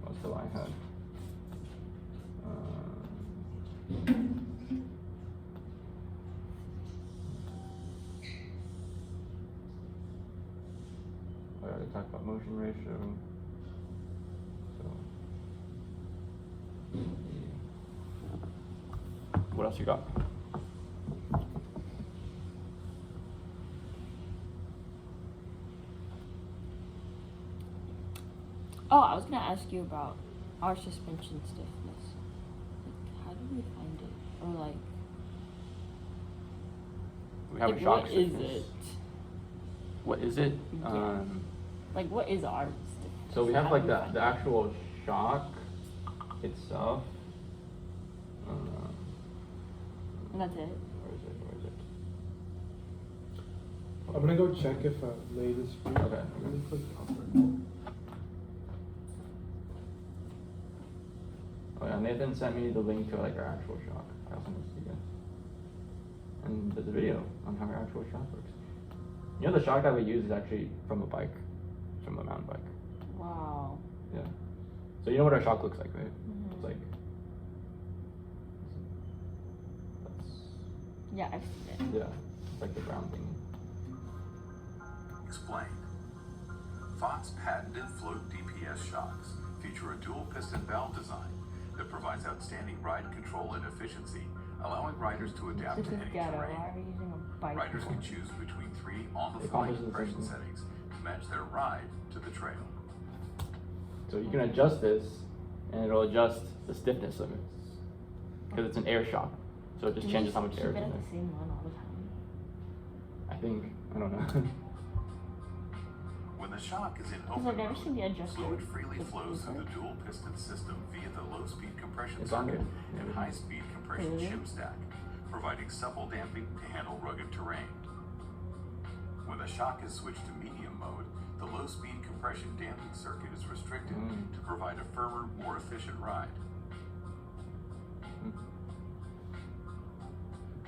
C: most of I had. I already talked about motion ratio. So, what else you got?
B: Oh, I was gonna ask you about our suspension stiffness. Like, how do we find it? Or like,
C: We have
B: like
C: a shock
B: what is
C: stiffness.
B: it?
C: What is it?
B: Yeah. Like, what is our stiffness?
C: So we have
B: How
C: like
B: do we
C: the
B: find it?
C: actual shock itself.
B: And that's it.
C: Where is it? Where is it?
A: I'm gonna go check if latest speed.
C: Okay.
A: Really quick.
C: Oh yeah, Nathan sent me the link to like our actual shock. I also want to see it. And there's a video on how our actual shock works. You know, the shock that we use is actually from a bike, from a mountain bike.
B: Wow.
C: Yeah. So you know what our shock looks like, right?
B: Mhm.
C: It's like. That's.
B: Yeah, I've seen it.
C: Yeah. It's like the brown thing.
E: Explained. Fox patented float DPS shocks feature a dual piston valve design that provides outstanding ride control and efficiency, allowing riders to adapt
B: This
E: to
B: is
E: any
B: ghetto.
E: terrain.
B: Why are we using a bike?
E: Riders can choose between 3
C: It
E: on-the-fly
C: accomplishes the
E: compression
C: same thing.
E: settings to match their ride to the trail.
C: So you can adjust this, and it'll adjust the stiffness of it, because it's an air shock. So it just
B: Do we
C: changes how much
B: keep
C: air
B: it
C: is in
B: at
C: there.
B: the same one all the time?
C: I think. I don't know.
E: When the shock is in
B: Because
E: open
B: I've never seen the
E: mode,
B: adjuster.
E: fluid freely
B: with
E: flows through the
B: fluid.
E: dual piston system via the low-speed compression
C: It's on
E: circuit
C: there.
E: and high-speed compression
B: Really?
E: shim stack, providing supple damping to handle rugged terrain. When the shock is switched to medium mode, the low-speed compression damping circuit is restricted to provide a firmer, more efficient ride.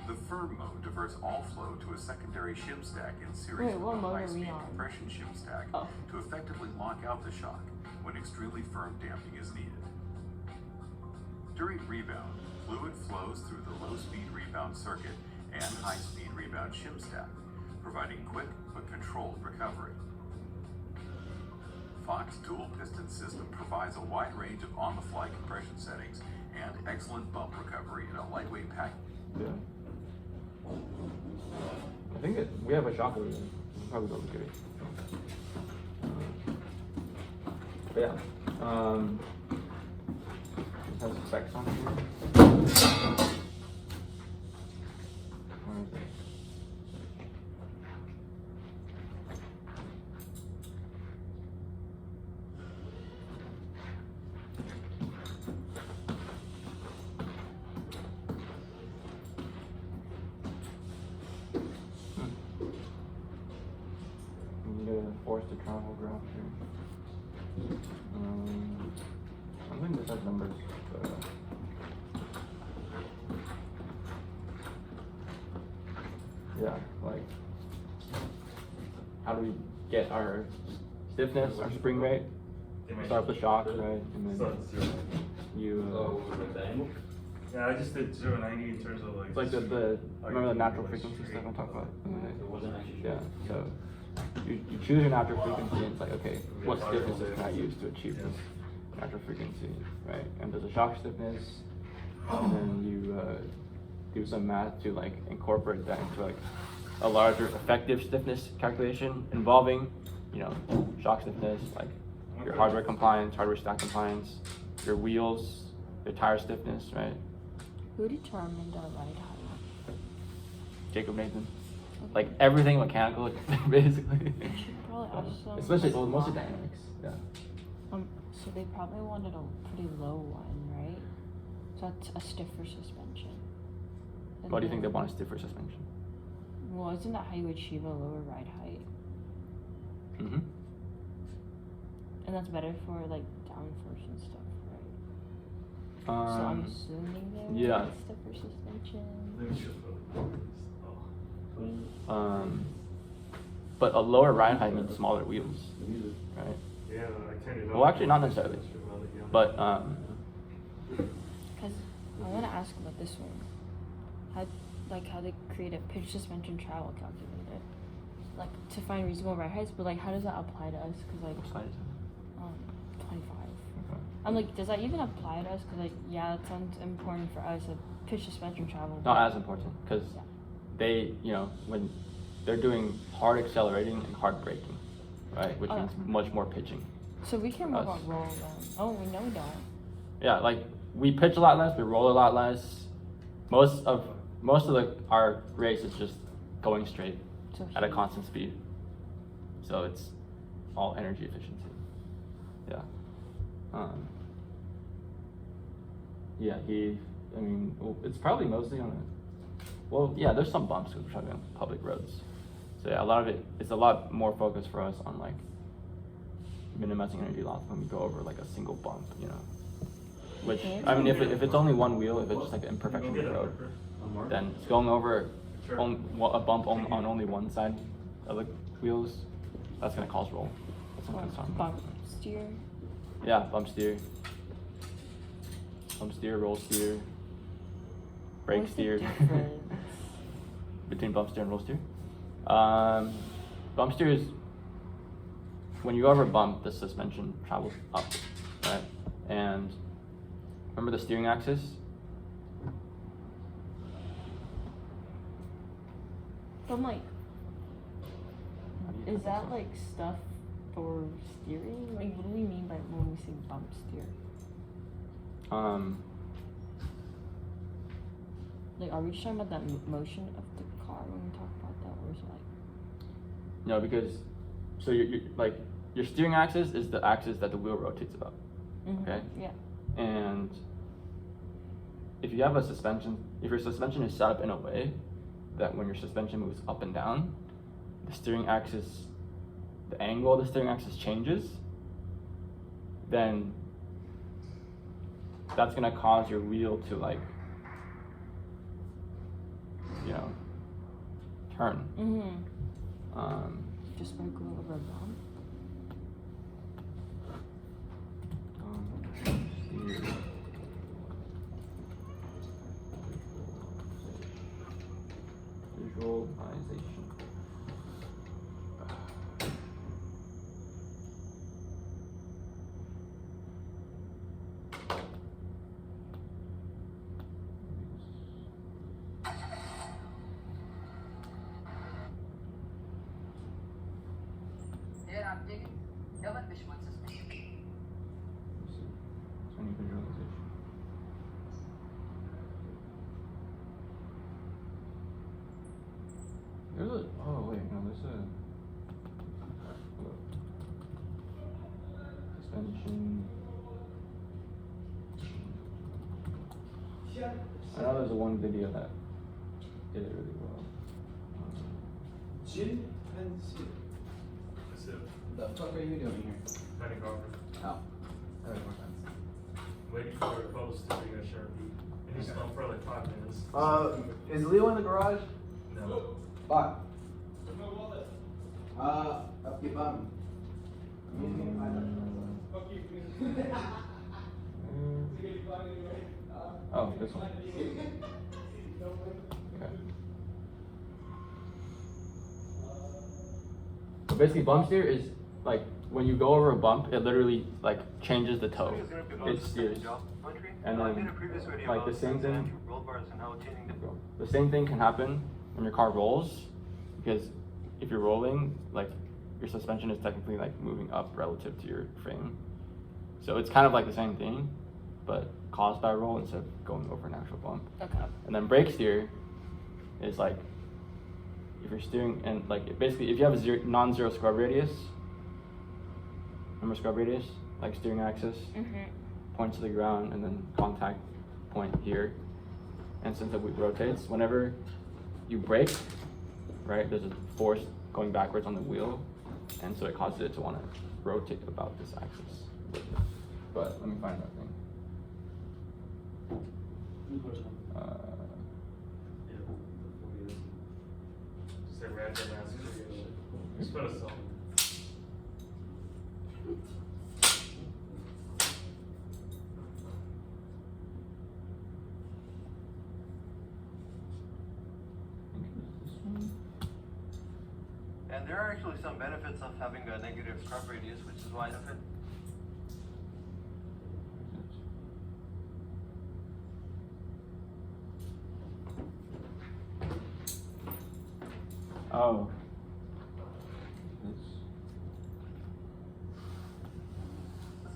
E: The firm mode diverts all flow to a secondary shim stack in series
B: Wait, what
E: with a
B: mode are we
E: high-speed
B: on?
E: compression shim stack
B: Oh.
E: to effectively lock out the shock when extremely firm damping is needed. During rebound, fluid flows through the low-speed rebound circuit and high-speed rebound shim stack, providing quick but controlled recovery. Fox dual piston system provides a wide range of on-the-fly compression settings and excellent bump recovery in a lightweight pack.
C: Yeah. I think we have a shock over there. Probably go look at it. But yeah. It has specs on here. Where is it? You get a forced to travel graph here. I don't think this has numbers, but yeah, like how do we get our stiffness, our spring rate? Start with the shock, right? And then you
F: Yeah, I just did 0-90 in terms of like.
C: it's like the remember the natural frequency stuff I talked about?
F: It wasn't actually.
C: Yeah, so you choose your natural frequency and it's like, okay, what stiffnesses can I use to achieve this natural frequency, right? And there's a shock stiffness, and then you do some math to like incorporate that into like a larger effective stiffness calculation involving, you know, shock stiffness, like your hardware compliance, hardware stack compliance, your wheels, your tire stiffness, right?
B: Who determined our ride height?
C: Jacob Nathan. Like everything mechanical, basically.
B: We should probably ask them.
C: Especially, well, mostly dynamics, yeah.
B: So they probably wanted a pretty low one, right? So that's a stiffer suspension. And
C: Why do you think they
B: then-
C: want a stiffer suspension?
B: Well, isn't that how you achieve a lower ride height?
C: Mm-hmm.
B: And that's better for like downforce and stuff, right? So I'm assuming they want
C: yeah.
B: a stiffer suspension.
F: Let me shift
C: But a lower ride height means smaller wheels, right?
F: Yeah, I turned it
C: Well,
F: up.
C: actually, not necessarily. But
B: Because I want to ask about this one. How they create a pitch suspension travel calculator, like to find reasonable ride heights. But like, how does that apply to us? Because like,
C: what side is it?
B: 25.
C: Okay.
B: I'm like, does that even apply to us? Because like, yeah, that sounds important for us. A pitch suspension travel.
C: Not
B: but-
C: as important because
B: Yeah.
C: they, when they're doing hard accelerating and hard braking, right? Which
B: Oh,
C: means
B: yeah.
C: much more pitching.
B: So we can
C: us.
B: move on roll then. Oh, we know we don't.
C: Yeah, like we pitch a lot less, we roll a lot less. Most of our race is just going straight
B: So
C: at a
B: he-
C: constant speed. So it's all energy efficiency. Yeah. It's probably mostly on there's some bumps because we're driving on public roads. So yeah, a lot of it's a lot more focused for us on like minimizing energy loss when we go over like a single bump, Which, I mean, if it's only one wheel, if it's just like an imperfection of the road, then it's going over a bump on only one side of the wheels, that's gonna cause roll. That's what I'm concerned about.
B: Bump steer.
C: Yeah, bump steer, roll steer, brake
B: What's the
C: steer.
B: difference?
C: Between bump steer and roll steer. Bump steer is when you go over a bump, the suspension travels up, right? And remember the steering axis?
B: But I'm like, is that like stuff for steering? Like, what do we mean by when we say bump steer? Like, are we just talking about that motion of the car when we talk about that, or is it like?
C: No, because so your steering axis is the axis that the wheel rotates about.
B: Mhm,
C: Okay.
B: Yeah.
C: And if you have a suspension, if your suspension is set up in a way that when your suspension moves up and down, the steering axis, the angle of the steering axis changes, then that's gonna cause your wheel to turn.
B: Mhm. Just by going over a bump.
C: Steer. Visualization.
G: There I'm digging. Double Bishman suspension.
C: So any visualization. There's a suspension. I know there's one video that did it really well.
F: That's it.
D: The fuck are you doing here?
F: Panic offer.
D: Oh, that makes more sense.
F: Waiting for a post to bring a Sharpie. And he's gone for like 5 minutes.
D: Is Leo in the garage?
F: No.
D: Fuck. Up your bum.
C: Oh, this one. Okay. So basically, bump steer is like when you go over a bump, it literally changes the toe. It steers, and then the same thing. The same thing can happen when your car rolls, because if you're rolling, your suspension is technically moving up relative to your frame. So it's kind of like the same thing, but caused by a roll instead of going over an actual bump.
B: Okay.
C: And then brake steer is if you're steering and basically if you have a non-zero scrub radius, remember scrub radius? Steering axis,
B: Mhm.
C: point to the ground and then contact point here, and since the wheel rotates, whenever you brake, right, there's a force going backwards on the wheel, and so it causes it to want to rotate about this axis. But let me find that thing.
F: Just say random ass video. Just put a song.
H: And there are actually some benefits of having a negative scrub radius, which is why if it
C: Oh.
H: This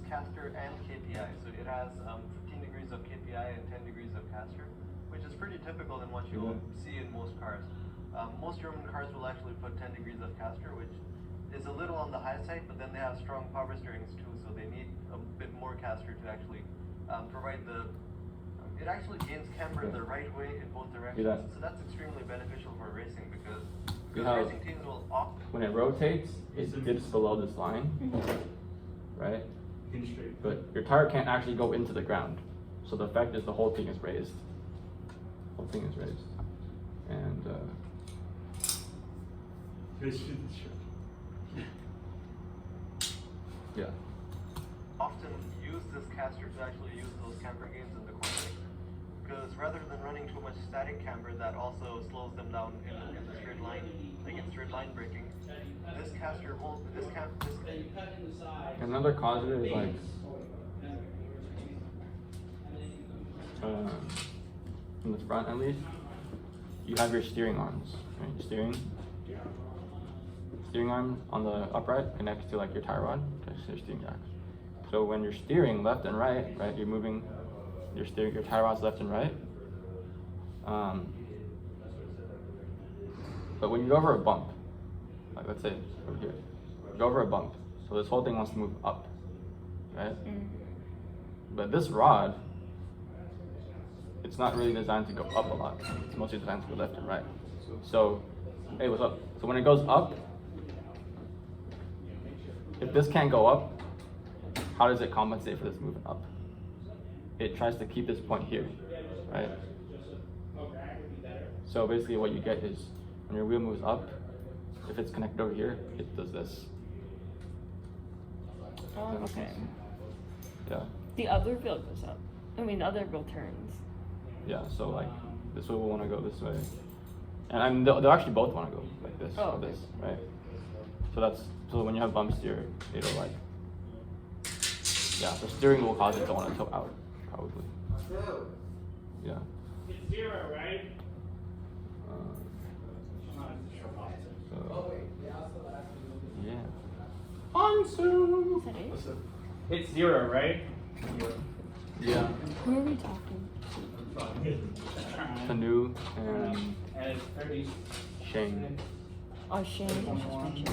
H: caster and KPI, so it has 15 degrees of KPI and 10 degrees of caster, which is pretty typical in what you'll see in most cars. Most German cars will actually put 10 degrees of caster, which is a little on the high side, but then they have strong power steerings too, so they need a bit more caster to actually provide the. It actually gains camber the right way in both directions, so that's extremely beneficial for racing because racing teams will opt.
C: When it rotates, it dips below this line, right? But your tire can't actually go into the ground, so the effect is the whole thing is raised. Whole thing is raised, and. Yeah.
H: Often use this caster to actually use those camber gains in the cornering, because rather than running too much static camber that also slows them down in the straight line, like in straight line braking, this caster will
C: Another causative is like in the front at least, you have your steering arms, right? Steering arm on the upright connects to like your tie rod, to your steering jacks. So when you're steering left and right, you're moving your tie rods left and right. But when you go over a bump, like let's say over here, you go over a bump, so this whole thing wants to move up, right? But this rod, it's not really designed to go up a lot. It's mostly designed to go left and right. So, hey, what's up? So when it goes up, if this can't go up, how does it compensate for this moving up? It tries to keep this point here, right? So basically what you get is when your wheel moves up, if it's connected over here, it does this.
B: Oh, okay.
C: Yeah.
B: The other wheel goes up. I mean, the other wheel turns.
C: Yeah, so like this wheel will want to go this way. And they'll actually both want to go like this or this, right? So when you have bumps here, it'll like, yeah, the steering will cause it to want to tilt out, probably. Yeah.
I: It's 0, right?
C: So, yeah.
I: Monsoon!
B: Is that it?
I: It's 0, right?
C: Yeah.
B: Who are we talking?
C: Canoe and
I: And it's 30.
C: Shane.
B: Oh, Shane is your suspension.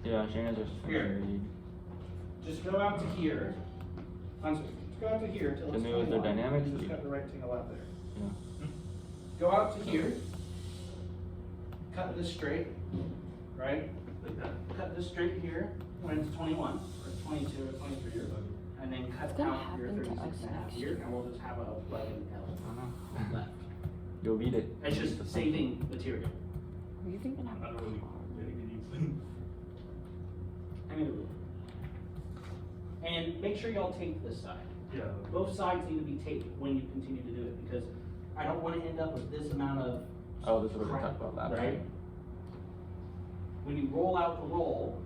C: Yeah, Shane is just
I: Here. Just go out to here. Just go out to here till it's
C: Canoe is their
I: 21,
C: dynamics
I: and just
C: lead.
I: cut the rectangle out there.
C: Yeah.
I: Go out to here. Cut this straight, right? Cut this straight here when it's 21, or 22, or 23, and then cut
B: gonna
I: out your
B: happen to
I: 36
B: us
I: and a half
B: next
I: here,
B: year?
I: and we'll just have a plug-in
C: I
I: L
C: don't know.
I: left.
C: You'll read it.
I: It's just saving material.
B: Are you thinking how
F: I don't really think it needs.
I: I mean, and make sure y'all tape this side.
F: Yeah.
I: Both sides need to be taped when you continue to do it, because I don't want to end up with this amount of.
C: Oh, this is what we talked about last
I: Right?
C: time.
I: When you roll out the roll,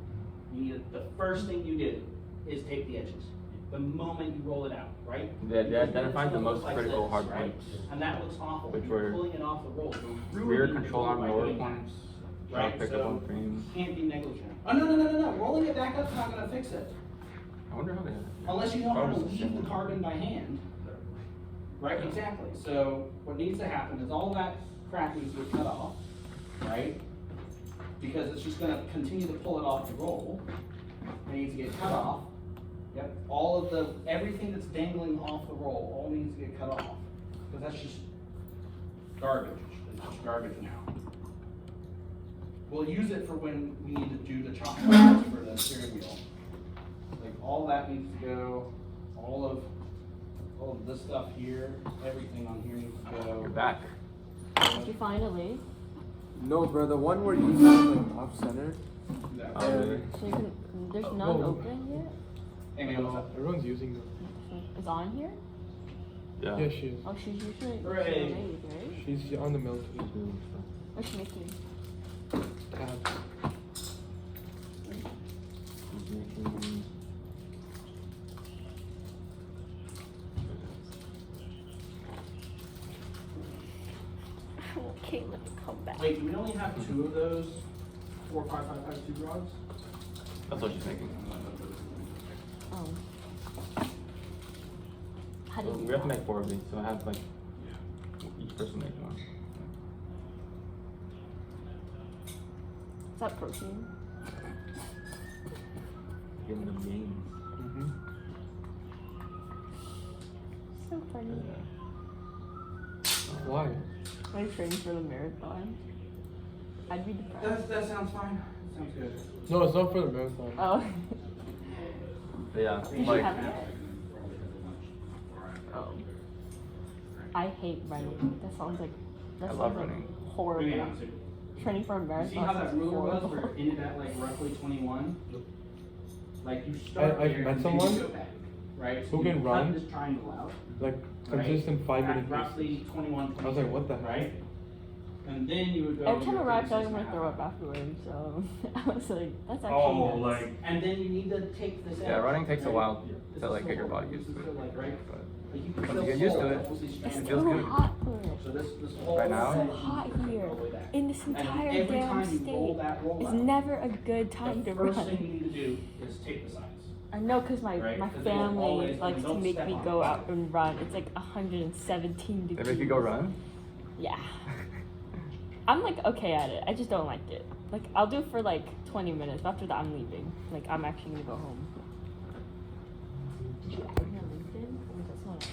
I: the first thing you do is tape the edges. The moment you roll it out, right?
C: They
I: Because
C: identified
I: it's
C: the
I: gonna
C: most
I: look like
C: critical
I: this,
C: hard
I: right?
C: points,
I: And that looks awful.
C: which
I: You're
C: were
I: pulling it off the roll. You're
C: rear
I: ruining the
C: control
I: roll
C: arm,
I: by
C: lower
I: doing that.
C: points, shock
I: Right,
C: pickup
I: so
C: on frame.
I: can't be negligent. Oh, no. Rolling it back up's not gonna fix it.
C: I wonder how they.
I: Unless you know how to
C: Probably
I: weave
C: similar.
I: the carbon by hand. Right, exactly. So what needs to happen is all that crap needs to get cut off, right? Because it's just gonna continue to pull it off the roll. It needs to get cut off. Yep, everything that's dangling off the roll, all needs to get cut off. because that's just garbage. It's just garbage now. We'll use it for when we need to do the chop parts for the steering wheel. Like all that needs to go, all of this stuff here, everything on here needs to go.
C: You're back.
B: Did you finally?
A: No, bro, the one where you found like off center.
I: That-
C: Oh, really?
B: So you can. There's none
A: whoa.
B: open yet.
I: Hey man, what's up?
A: Everyone's using them.
B: It's on here.
C: Yeah.
A: Yeah, she is.
B: Oh, she's usually
I: Hooray.
B: made, right?
A: She's on the military.
B: What's she making?
A: Tabs.
B: Okay, let's come back.
I: Wait, do we only have 2 of those 45552 rods?
C: That's what she's making.
B: Oh. How did you?
C: We have to make 4 of these, so I have like each person make one.
B: Is that protein?
C: Give them the games.
A: Mm-hmm.
B: So funny.
A: Why?
B: My training for the marathon. I'd be depressed.
I: That sounds fine. Sounds good.
A: No, it's not for the marathon.
B: Oh.
C: But yeah,
B: Did you
C: like
B: have it? Oh. I hate running. That sounds like. That
C: I
B: sounds
C: love
B: like
C: running.
B: horrible.
I: Maybe not, too.
B: Training for a
I: You
B: marathon.
I: see how that
B: sounds
I: ruler was
B: horrible.
I: where it ended at like roughly 21? Like you start
A: I've
I: there
A: met
I: and
A: someone
I: then you go back, right?
A: who
I: So
A: can
I: you
A: run.
I: cut this triangle out,
A: Like
I: right?
A: consistent 5-minute
I: At roughly
A: paces.
I: 21,
A: I was like, what the heck?
I: right? And then you would go.
B: Every time I
I: your
B: run, I feel like
I: 36
B: I'm gonna
I: and a
B: throw
I: half.
B: up afterwards. So I was like, that's actually.
F: Oh,
B: nuts.
F: like,
I: And then you need to take this out.
C: yeah, running takes a
I: right?
C: while
I: This
C: to
I: is
C: like
I: so
C: get your body
I: horrible.
C: used to
I: This
C: it.
I: is so, like, right?
C: But
I: Like you can
C: once
I: still
C: you get used to
I: pull
C: it,
I: mostly
B: It's
I: stranded
C: feels
B: so
C: good.
B: hot here.
I: So this whole
C: Right now?
B: So hot here.
I: all the way back.
B: In this
I: And
B: entire
I: every
B: damn
I: time you roll
B: state.
I: that roll
B: It's
I: out,
B: never a good time
I: the
B: to
I: first
B: run.
I: thing you need to do is take the sides.
B: I know, cause my
I: Right?
B: my
I: 'Cause they will
B: family
I: always-
B: likes to
I: don't
B: make
I: step
B: me
I: on
B: go
I: it.
B: out and run. It's like 117 degrees.
C: they make you go run.
B: Yeah. I'm like okay at it. I just don't like it. Like I'll do it for like 20 minutes. After that, I'm leaving. Like I'm actually gonna go home. Did you add me on LinkedIn? Or was that someone else?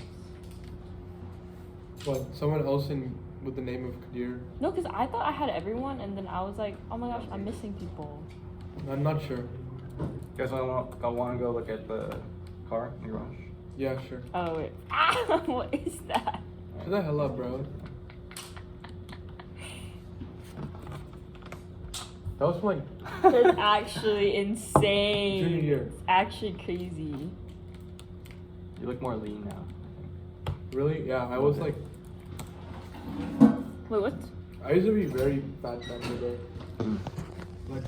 A: What? Someone else with the name of Kadir?
B: No, cause I thought I had everyone, and then I was like, oh my gosh, I'm missing people.
A: I'm not sure.
C: You guys want to go look at the car in the garage?
A: Yeah, sure.
B: Oh wait. Ah, what is that?
A: Shut the hell up, bro. That was from like
B: That's actually insane.
A: Junior year.
B: It's actually crazy.
C: You look more lean now.
A: really? Yeah, I was like
B: Wait, what?
A: I used to be very fat back in the day. Like